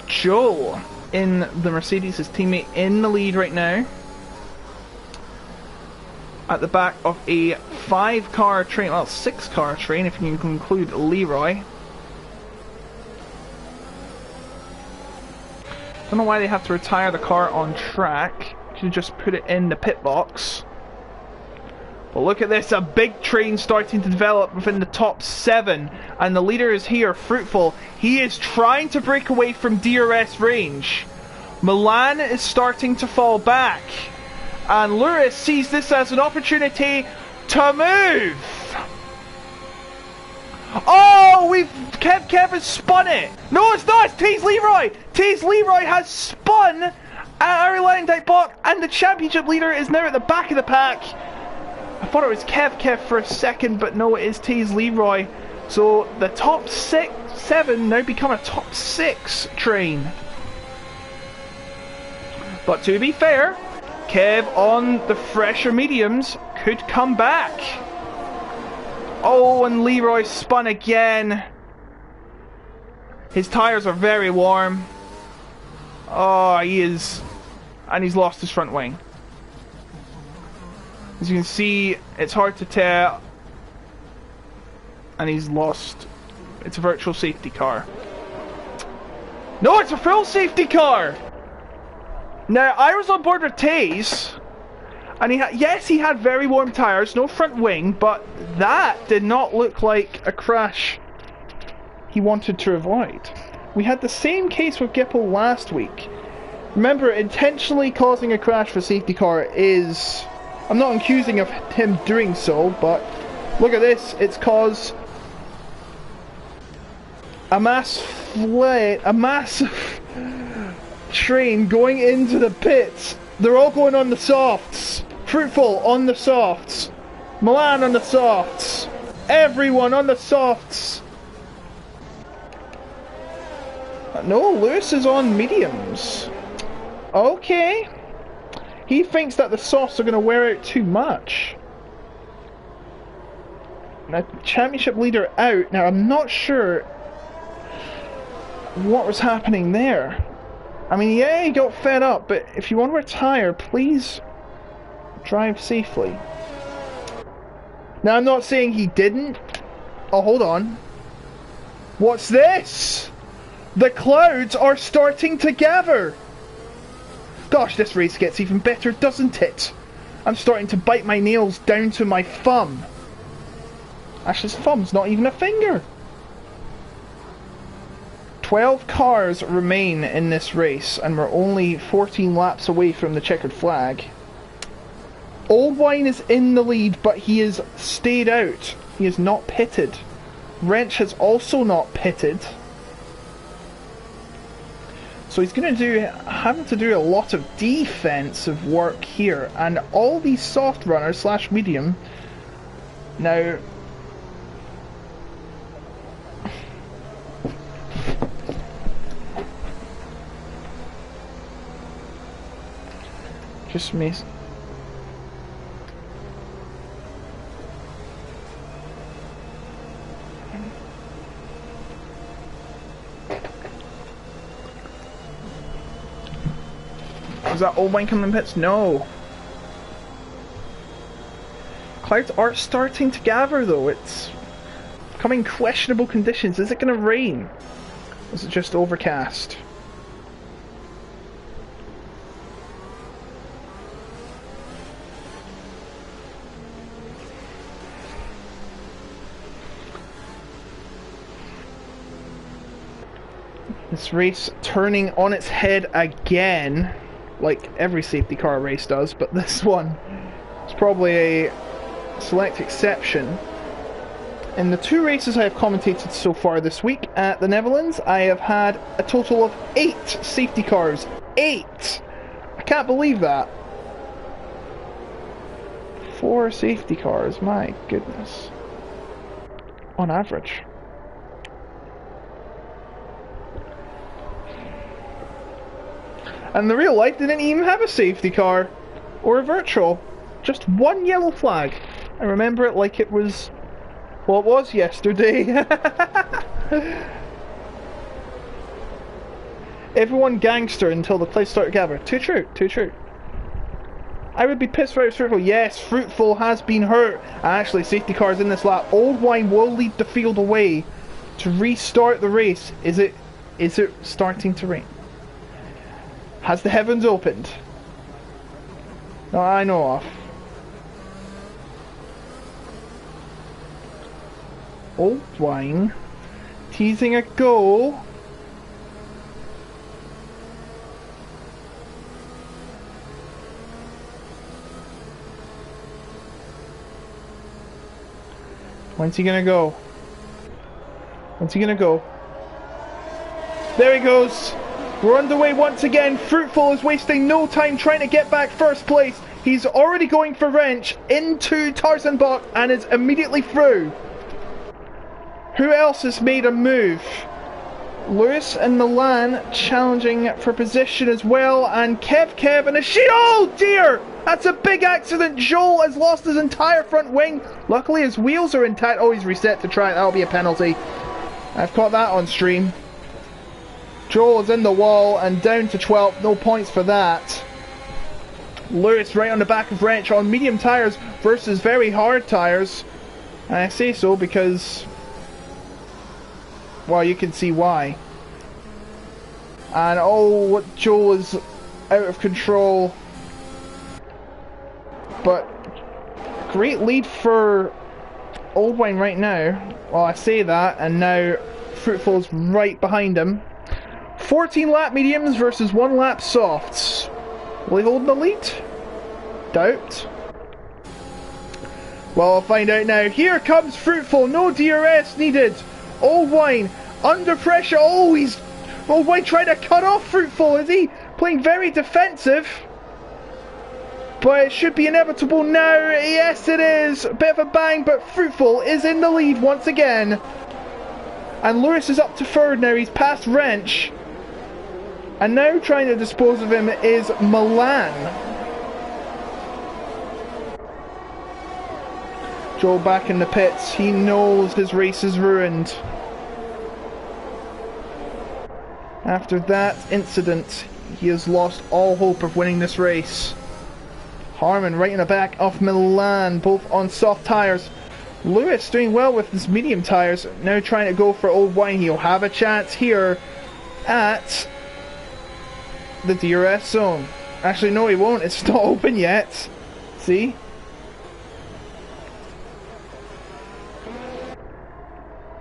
Joel in the Mercedes, his teammate, in the lead right now. At the back of a 5-car train, well, 6-car train if you can include Leroy. Don't know why they have to retire the car on track. Should just put it in the pit box. But look at this, a big train starting to develop within the top 7. And the leader is here, Fruitful. He is trying to break away from DRS range. Milan is starting to fall back. And Lewis sees this as an opportunity to move. Oh, Kev has spun it. No, it's not, it's Tees Leroy. Tees Leroy has spun at our line type block. And the championship leader is now at the back of the pack. I thought it was Kev for a second, but no, it is Tees Leroy. So the top 7 now become a top 6 train. But to be fair, Kev on the fresher mediums could come back. Oh, and Leroy spun again. His tyres are very warm. Oh, he is. And he's lost his front wing. As you can see, it's hard to tell. And he's lost. It's a virtual safety car. No, it's a full safety car! Now, I was on board with Taze. And yes, he had very warm tyres, no front wing, but that did not look like a crash he wanted to avoid. We had the same case with Gipple last week. Remember, intentionally causing a crash for safety car is... I'm not accusing of him doing so, but look at this. It's caused a massive train going into the pits. They're all going on the softs. Fruitful on the softs. Milan on the softs. Everyone on the softs. No, Lewis is on mediums. Okay. He thinks that the softs are going to wear out too much. Now, championship leader out. Now, I'm not sure what was happening there. I mean, yeah, he got fed up, but if you want to retire, please drive safely. Now, I'm not saying he didn't. Oh, hold on. What's this? The clouds are starting to gather. Gosh, this race gets even better, doesn't it? I'm starting to bite my nails down to my thumb. Ash's thumb's not even a finger. 12 cars remain in this race, and we're only 14 laps away from the checkered flag. Old Wine is in the lead, but he is stayed out. He is not pitted. Wrench has also not pitted. So he's going to having to do a lot of defensive work here, and all these soft runners slash medium. Now, just me. Was that Old Wine coming in pits? No. Clouds are starting to gather though. It's becoming questionable conditions. Is it going to rain? Or is it just overcast? This race turning on its head again, like every safety car race does, but this one is probably a select exception. In the 2 races I have commentated so far this week at the Netherlands, I have had a total of 8 safety cars. 8! I can't believe that. 4 safety cars, my goodness. On average. And the real life didn't even have a safety car. Or a virtual. Just one yellow flag. I remember it like it was... well, it was yesterday. Everyone gangster until the place started gathering. Too true, too true. I would be pissed for Fruitful. Yes, Fruitful has been hurt. Actually, safety cars in this lap. Old Wine will lead the field away to restart the race. Is it starting to rain? Has the heavens opened? No, I know of. Old Wine teasing a goal. When's he gonna go? When's he gonna go? There he goes! We're underway once again. Fruitful is wasting no time trying to get back first place. He's already going for wrench into Tarzanbach and is immediately through. Who else has made a move? Lewis and Milan challenging for position as well, and Kev and a sheet. Oh dear! That's a big accident. Joel has lost his entire front wing. Luckily his wheels are intact. Oh, he's reset to try it. That'll be a penalty. I've caught that on stream. Joel is in the wall and down to 12th. No points for that. Lewis right on the back of Wrench on medium tyres versus very hard tyres. And I say so because, well, you can see why. And oh, Joel is out of control. But great lead for Old Wine right now. Well, I say that, and now Fruitful's right behind him. 14 lap mediums versus 1 lap softs. Will he hold the lead? Doubt. Well, I'll find out now. Here comes Fruitful. No DRS needed. Old Wine under pressure. Oh, Old Wine trying to cut off Fruitful. Is he playing very defensive? But it should be inevitable now. Yes, it is. A bit of a bang, but Fruitful is in the lead once again. And Lewis is up to third now. He's past Wrench. And now trying to dispose of him is Milan. Joel back in the pits. He knows his race is ruined. After that incident, he has lost all hope of winning this race. Harmon right in the back of Milan, both on soft tyres. Lewis doing well with his medium tyres, now trying to go for Old Wine. He'll have a chance here at the DRS zone. Actually, no, he won't. It's not open yet. See?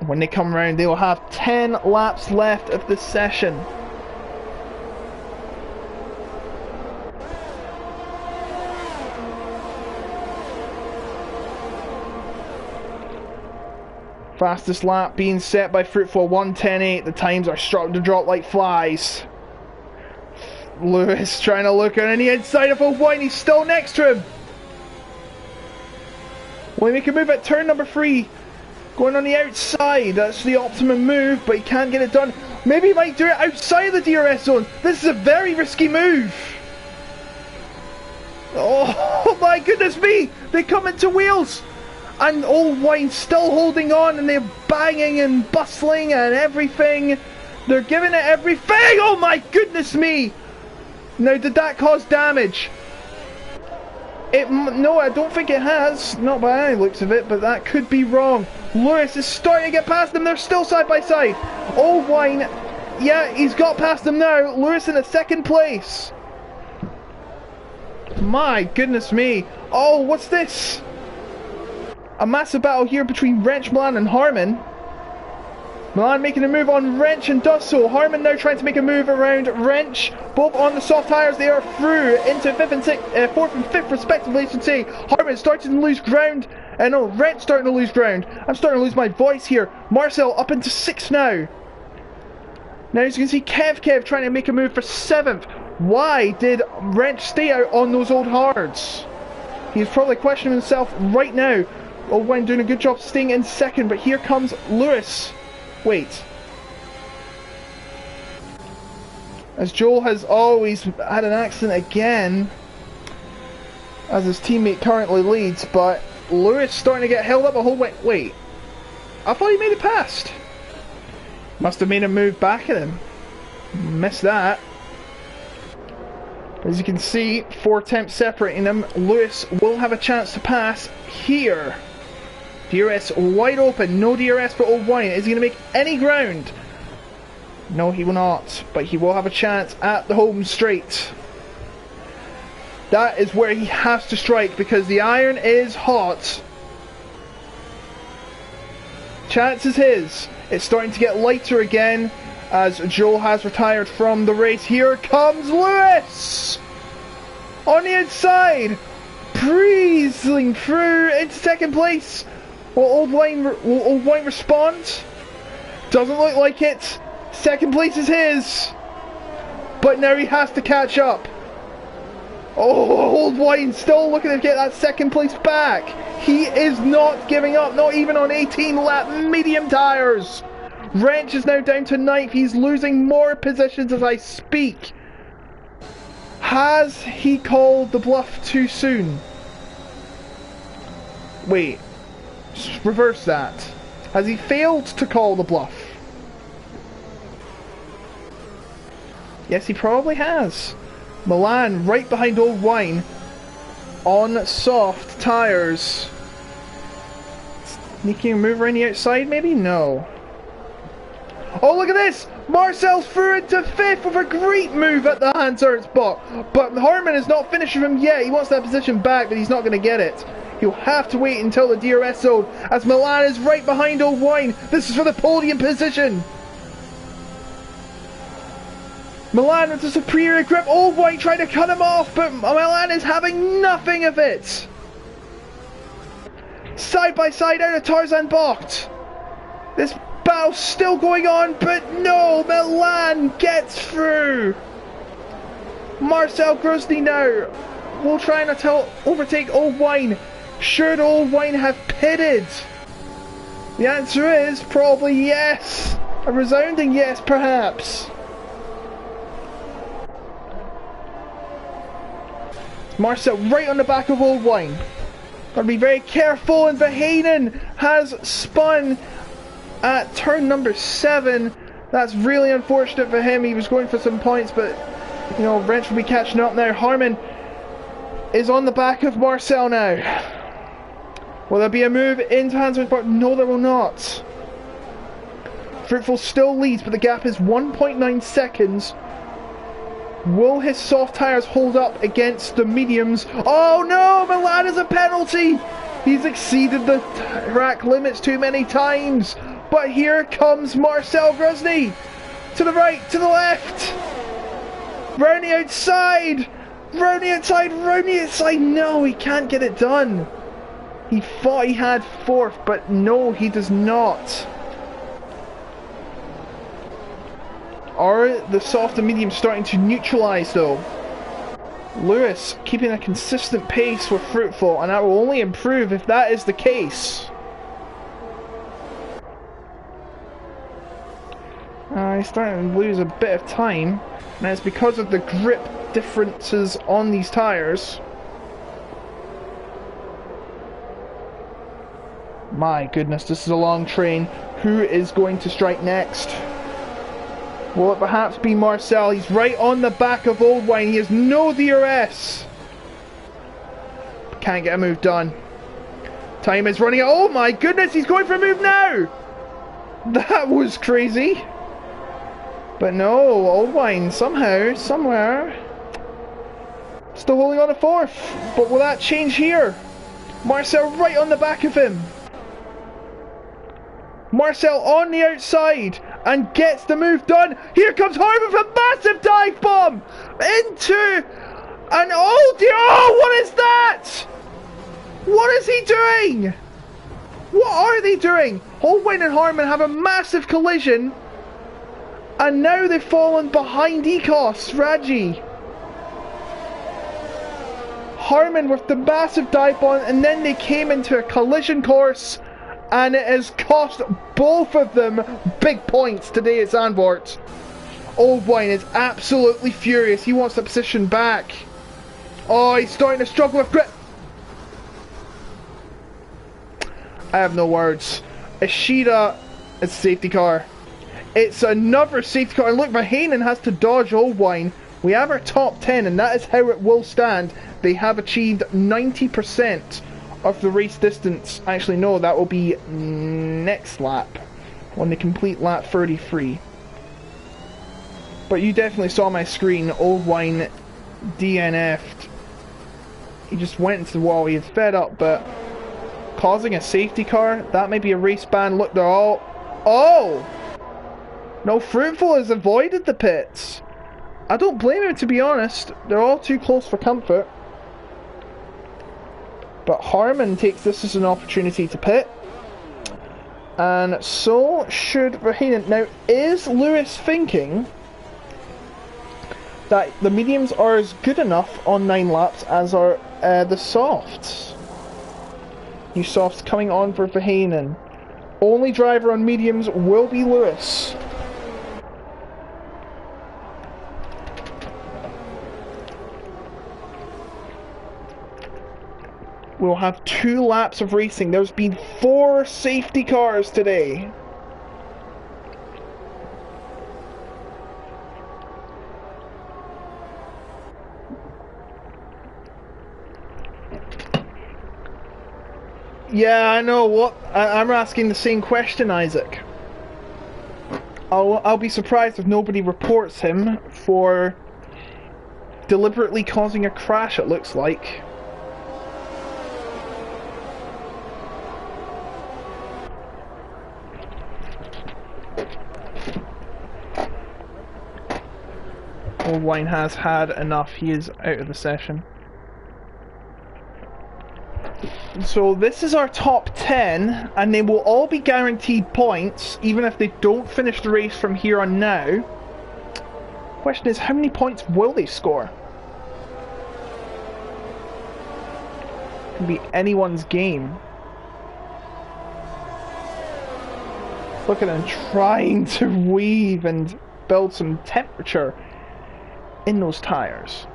When they come around, they will have 10 laps left of this session. Fastest lap being set by Fruitful, 1:10.8. The times are starting to drop like flies. Lewis trying to look on the inside of Old Wine. He's still next to him. Will he make a move at turn number 3? Going on the outside. That's the optimum move, but he can't get it done. Maybe he might do it outside of the DRS zone. This is a very risky move. Oh my goodness me! They come into wheels! And Old Wine still holding on, and they're banging and bustling and everything. They're giving it everything! Oh my goodness me! Now, did that cause damage? No, I don't think it has. Not by any looks of it, but that could be wrong. Lewis is starting to get past them. They're still side by side. Old Wine, yeah, he's got past them now. Lewis in a second place. My goodness me. Oh, what's this? A massive battle here between Wrench, Milan and Harmon. Milan making a move on Wrench and does so. Harmon now trying to make a move around Wrench. Both on the soft tyres. They are through into 4th and 5th respectively, I should say. Harmon starting to lose ground. No, Wrench starting to lose ground. I'm starting to lose my voice here. Marcel up into 6th now. Now as you can see, Kev trying to make a move for 7th. Why did Wrench stay out on those old hards? He's probably questioning himself right now. Old Wine doing a good job staying in 2nd, but here comes Lewis. Wait. As Joel has always had an accident again, as his teammate currently leads, but Lewis starting to get held up a whole way. Wait. I thought he made it past. Must have made a move back at him. Missed that. As you can see, 4 attempts separating them. Lewis will have a chance to pass here. DRS wide open, no DRS for Old Wine. Is he going to make any ground? No, he will not, but he will have a chance at the home straight. That is where he has to strike because the iron is hot. Chance is his. It's starting to get lighter again as Joel has retired from the race. Here comes Lewis! On the inside! Breezing through into 2nd place. Will Old Wine respond? Doesn't look like it. 2nd place is his. But now he has to catch up. Oh, Old Wine still looking to get that 2nd place back. He is not giving up, not even on 18 lap medium tyres. Wrench is now down to 9th. He's losing more positions as I speak. Has he called the bluff too soon? Wait. Reverse that. Has he failed to call the bluff? Yes, he probably has. Milan right behind Old Wine on soft tyres. Sneaking a move around the outside maybe? No. Oh, look at this! Marcel's through into 5th with a great move at the Hans-Ernst spot. But Harmon is not finished with him yet. He wants that position back, but he's not going to get it. He'll have to wait until the DRS zone as Milan is right behind Old Wine. This is for the podium position. Milan with the superior grip. Old Wine trying to cut him off, but Milan is having nothing of it. Side by side out of Tarzan Bocht. This battle's still going on, but no, Milan gets through. Marcel Grosny now will try and overtake Old Wine. Should Old Wine have pitted? The answer is probably yes. A resounding yes, perhaps. Marcel right on the back of Old Wine. Gotta be very careful, and Verheyen has spun at turn number 7. That's really unfortunate for him. He was going for some points, but you know, Wrench will be catching up now. Harmon is on the back of Marcel now. Will there be a move into Hans-Ernst Bock? No, there will not. Fruitful still leads, but the gap is 1.9 seconds. Will his soft tyres hold up against the mediums? Oh no, Milan is a penalty! He's exceeded the track limits too many times. But here comes Marcel Gruzny. To the right, to the left. Round the outside. Round the outside, round the outside. No, he can't get it done. He thought he had fourth, but no, he does not. Are the soft and medium starting to neutralise though? Lewis keeping a consistent pace with Fruitful, and that will only improve if that is the case. He's starting to lose a bit of time, and it's because of the grip differences on these tyres. My goodness, this is a long train. Who is going to strike next? Will it perhaps be Marcel? He's right on the back of Oldwine. He has no DRS. Can't get a move done. Time is running out. Oh my goodness, he's going for a move now! That was crazy. But no, Oldwine somehow, somewhere, still holding on to fourth. But will that change here? Marcel right on the back of him. Marcel on the outside and gets the move done. Here comes Harvey with a massive dive bomb into an oh, what is that? What is he doing? What are they doing? Holbein and Harman have a massive collision, and now they've fallen behind Ecos Raji. Harman with the massive dive bomb, and then they came into a collision course, and it has cost both of them big points today at Zandvoort. Oldwine is absolutely furious. He wants the position back. Oh, he's starting to struggle with grip. I have no words. Ishida is a safety car. It's another safety car. And look, Verheyen has to dodge Oldwine. We have our top 10, and that is how it will stand. They have achieved 90% of the race distance. Actually, no, that will be next lap when they complete lap 33. But you definitely saw my screen. Oldwine DNF'd. He just went into the wall. He was fed up, but causing a safety car, that may be a race ban. Look, they're all... Oh! No, Fruitful has avoided the pits. I don't blame him, to be honest. They're all too close for comfort. But Harman takes this as an opportunity to pit. And so should Verheyen. Now, is Lewis thinking that the mediums are as good enough on 9 laps as are the softs? New softs coming on for Verheyen. Only driver on mediums will be Lewis. We'll have 2 laps of racing. There's been 4 safety cars today. Yeah, I know what. I'm asking the same question, Isaac. I'll be surprised if nobody reports him for deliberately causing a crash, it looks like. Oldwine has had enough. He is out of the session. So this is our top 10, and they will all be guaranteed points, even if they don't finish the race from here on now. Question is, how many points will they score? Can be anyone's game. Look at them trying to weave and build some temperature in those tires.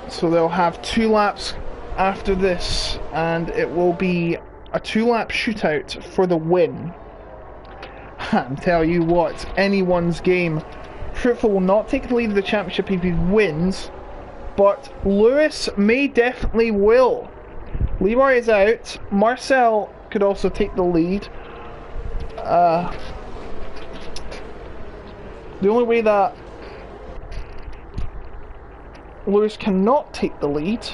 So they'll have 2 laps after this, and it will be a 2-lap shootout for the win. I'm telling you what, anyone's game. Fruitful will not take the lead of the championship if he wins, but Lewis may definitely will. Leroy is out. Marcel could also take the lead. The only way that Lewis cannot take the lead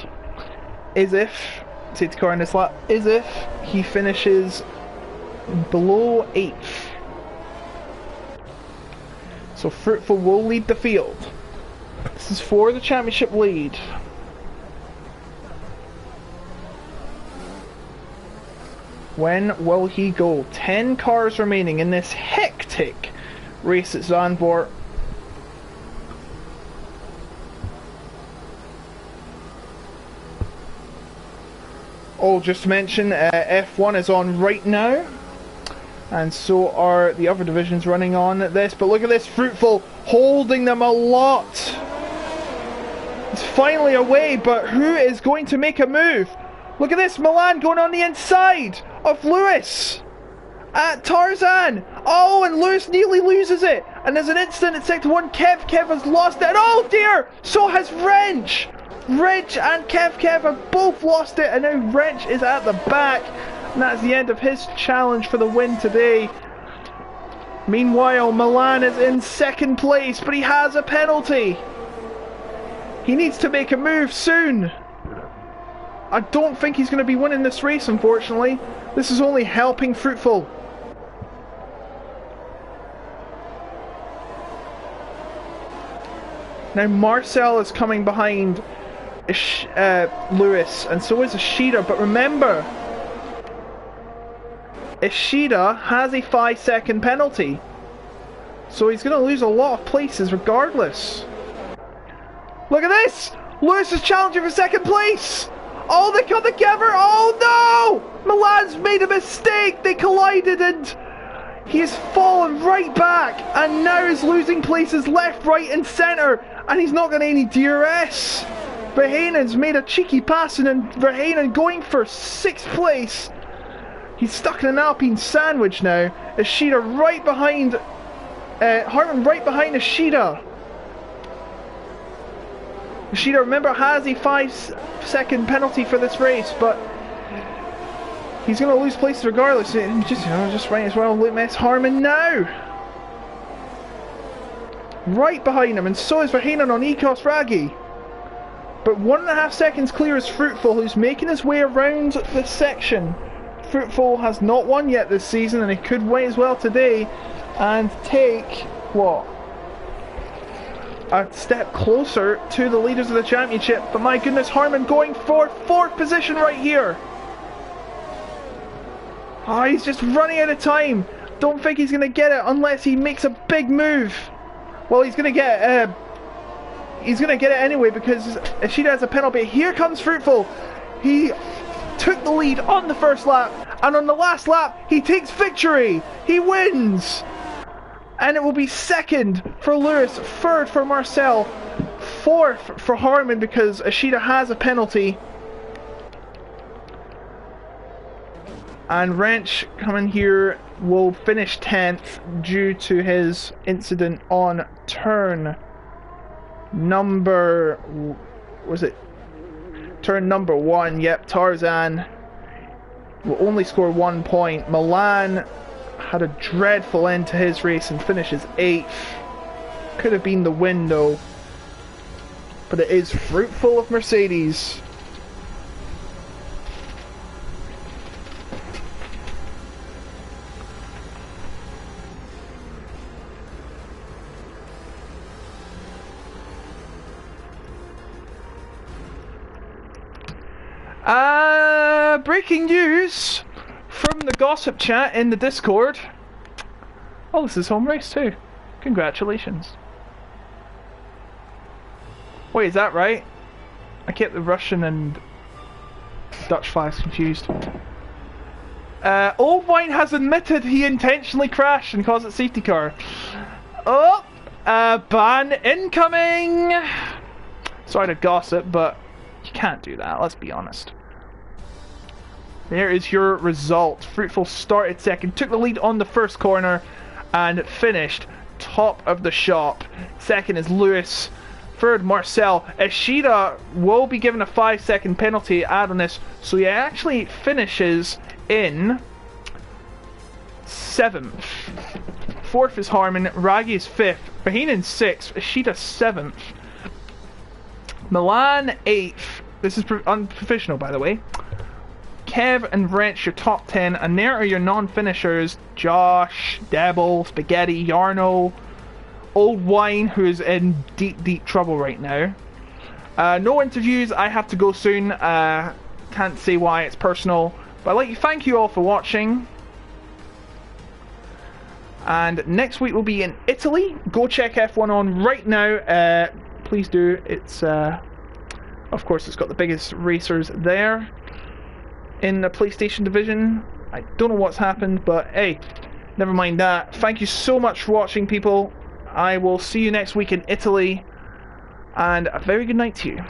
is if, safety car in this lap, is if he finishes below 8th. So Fruitful will lead the field. This is for the championship lead. When will he go? 10 cars remaining in this hectic race at Zandvoort. Oh, just to mention, F1 is on right now, and so are the other divisions running on this. But look at this, Fruitful holding them a lot. It's finally away, but who is going to make a move? Look at this, Milan going on the inside of Lewis at Tarzan. Oh, and Lewis nearly loses it. And there's an incident in sector 1. Kev has lost it. And oh dear, so has Wrench. Wrench and Kev have both lost it, and now Wrench is at the back. And that's the end of his challenge for the win today. Meanwhile, Milan is in 2nd place, but he has a penalty. He needs to make a move soon. I don't think he's going to be winning this race, unfortunately. This is only helping Fruitful. Now Marcel is coming behind Lewis, and so is Ishida, but remember, Ishida has a 5-second penalty, so he's going to lose a lot of places regardless. Look at this! Lewis is challenging for 2nd place! Oh, they come together! Oh no! Milan's made a mistake! They collided and he has fallen right back, and now is losing places left, right and centre, and he's not got any DRS. Verheinen's made a cheeky pass, and then Verheinen going for 6th place. He's stuck in an Alpine sandwich now. Ishida right behind Hartmann right behind Ishida. Ishida, remember, has a 5-second penalty for this race, but he's going to lose places regardless. Just right as well. Miss Hartmann now. Right behind him, and so is Verheinen on Ecos Raggy. But 1.5 seconds clear is Fruitful, who's making his way around this section. Fruitful has not won yet this season, and he could win as well today and take, what, a step closer to the leaders of the championship. But my goodness, Hartmann going for 4th position right here. Oh, he's just running out of time. Don't think he's going to get it unless he makes a big move. Well, he's going to get it anyway, because Ishida has a penalty. Here comes Fruitful. He took the lead on the 1st lap, and on the last lap he takes victory. He wins. And it will be 2nd for Lewis, 3rd for Marcel, 4th for Hartmann because Ishida has a penalty. And Wrench coming here will finish 10th due to his incident on turn number... turn number 1. Yep, Tarzan will only score 1 point. Milan had a dreadful end to his race and finishes 8th. Could have been the win though. But it is Fruitful of Mercedes. Breaking news from the gossip chat in the Discord. Oh, this is home race too. Congratulations. Wait, is that right? I kept the Russian and Dutch flags confused. Old Wine has admitted he intentionally crashed and caused a safety car. Oh, ban incoming! Sorry to gossip, but can't do that, let's be honest. There is your result. Fruitful started second, took the lead on the first corner, and finished top of the shop. Second is Lewis. Third, Marcel. Ishida will be given a 5-second penalty add on this, so he actually finishes in 7th. Fourth is Harmon. Raggy is 5th. Bahinen 6th. Ishida 7th. Milan 8th. This is unprofessional, by the way. Kev and Wrench, your top 10, and there are your non-finishers: Josh, Devil, Spaghetti, Yarno, Old Wine, who is in deep trouble right now. No interviews, I have to go soon. Can't say why, it's personal. But I'd like to thank you all for watching. And next week we'll be in Italy. Go check F1 on right now. Please do. It's of course it's got the biggest racers there in the PlayStation division. I don't know what's happened, but hey, never mind that. Thank you so much for watching, people. I will see you next week in Italy, and a very good night to you.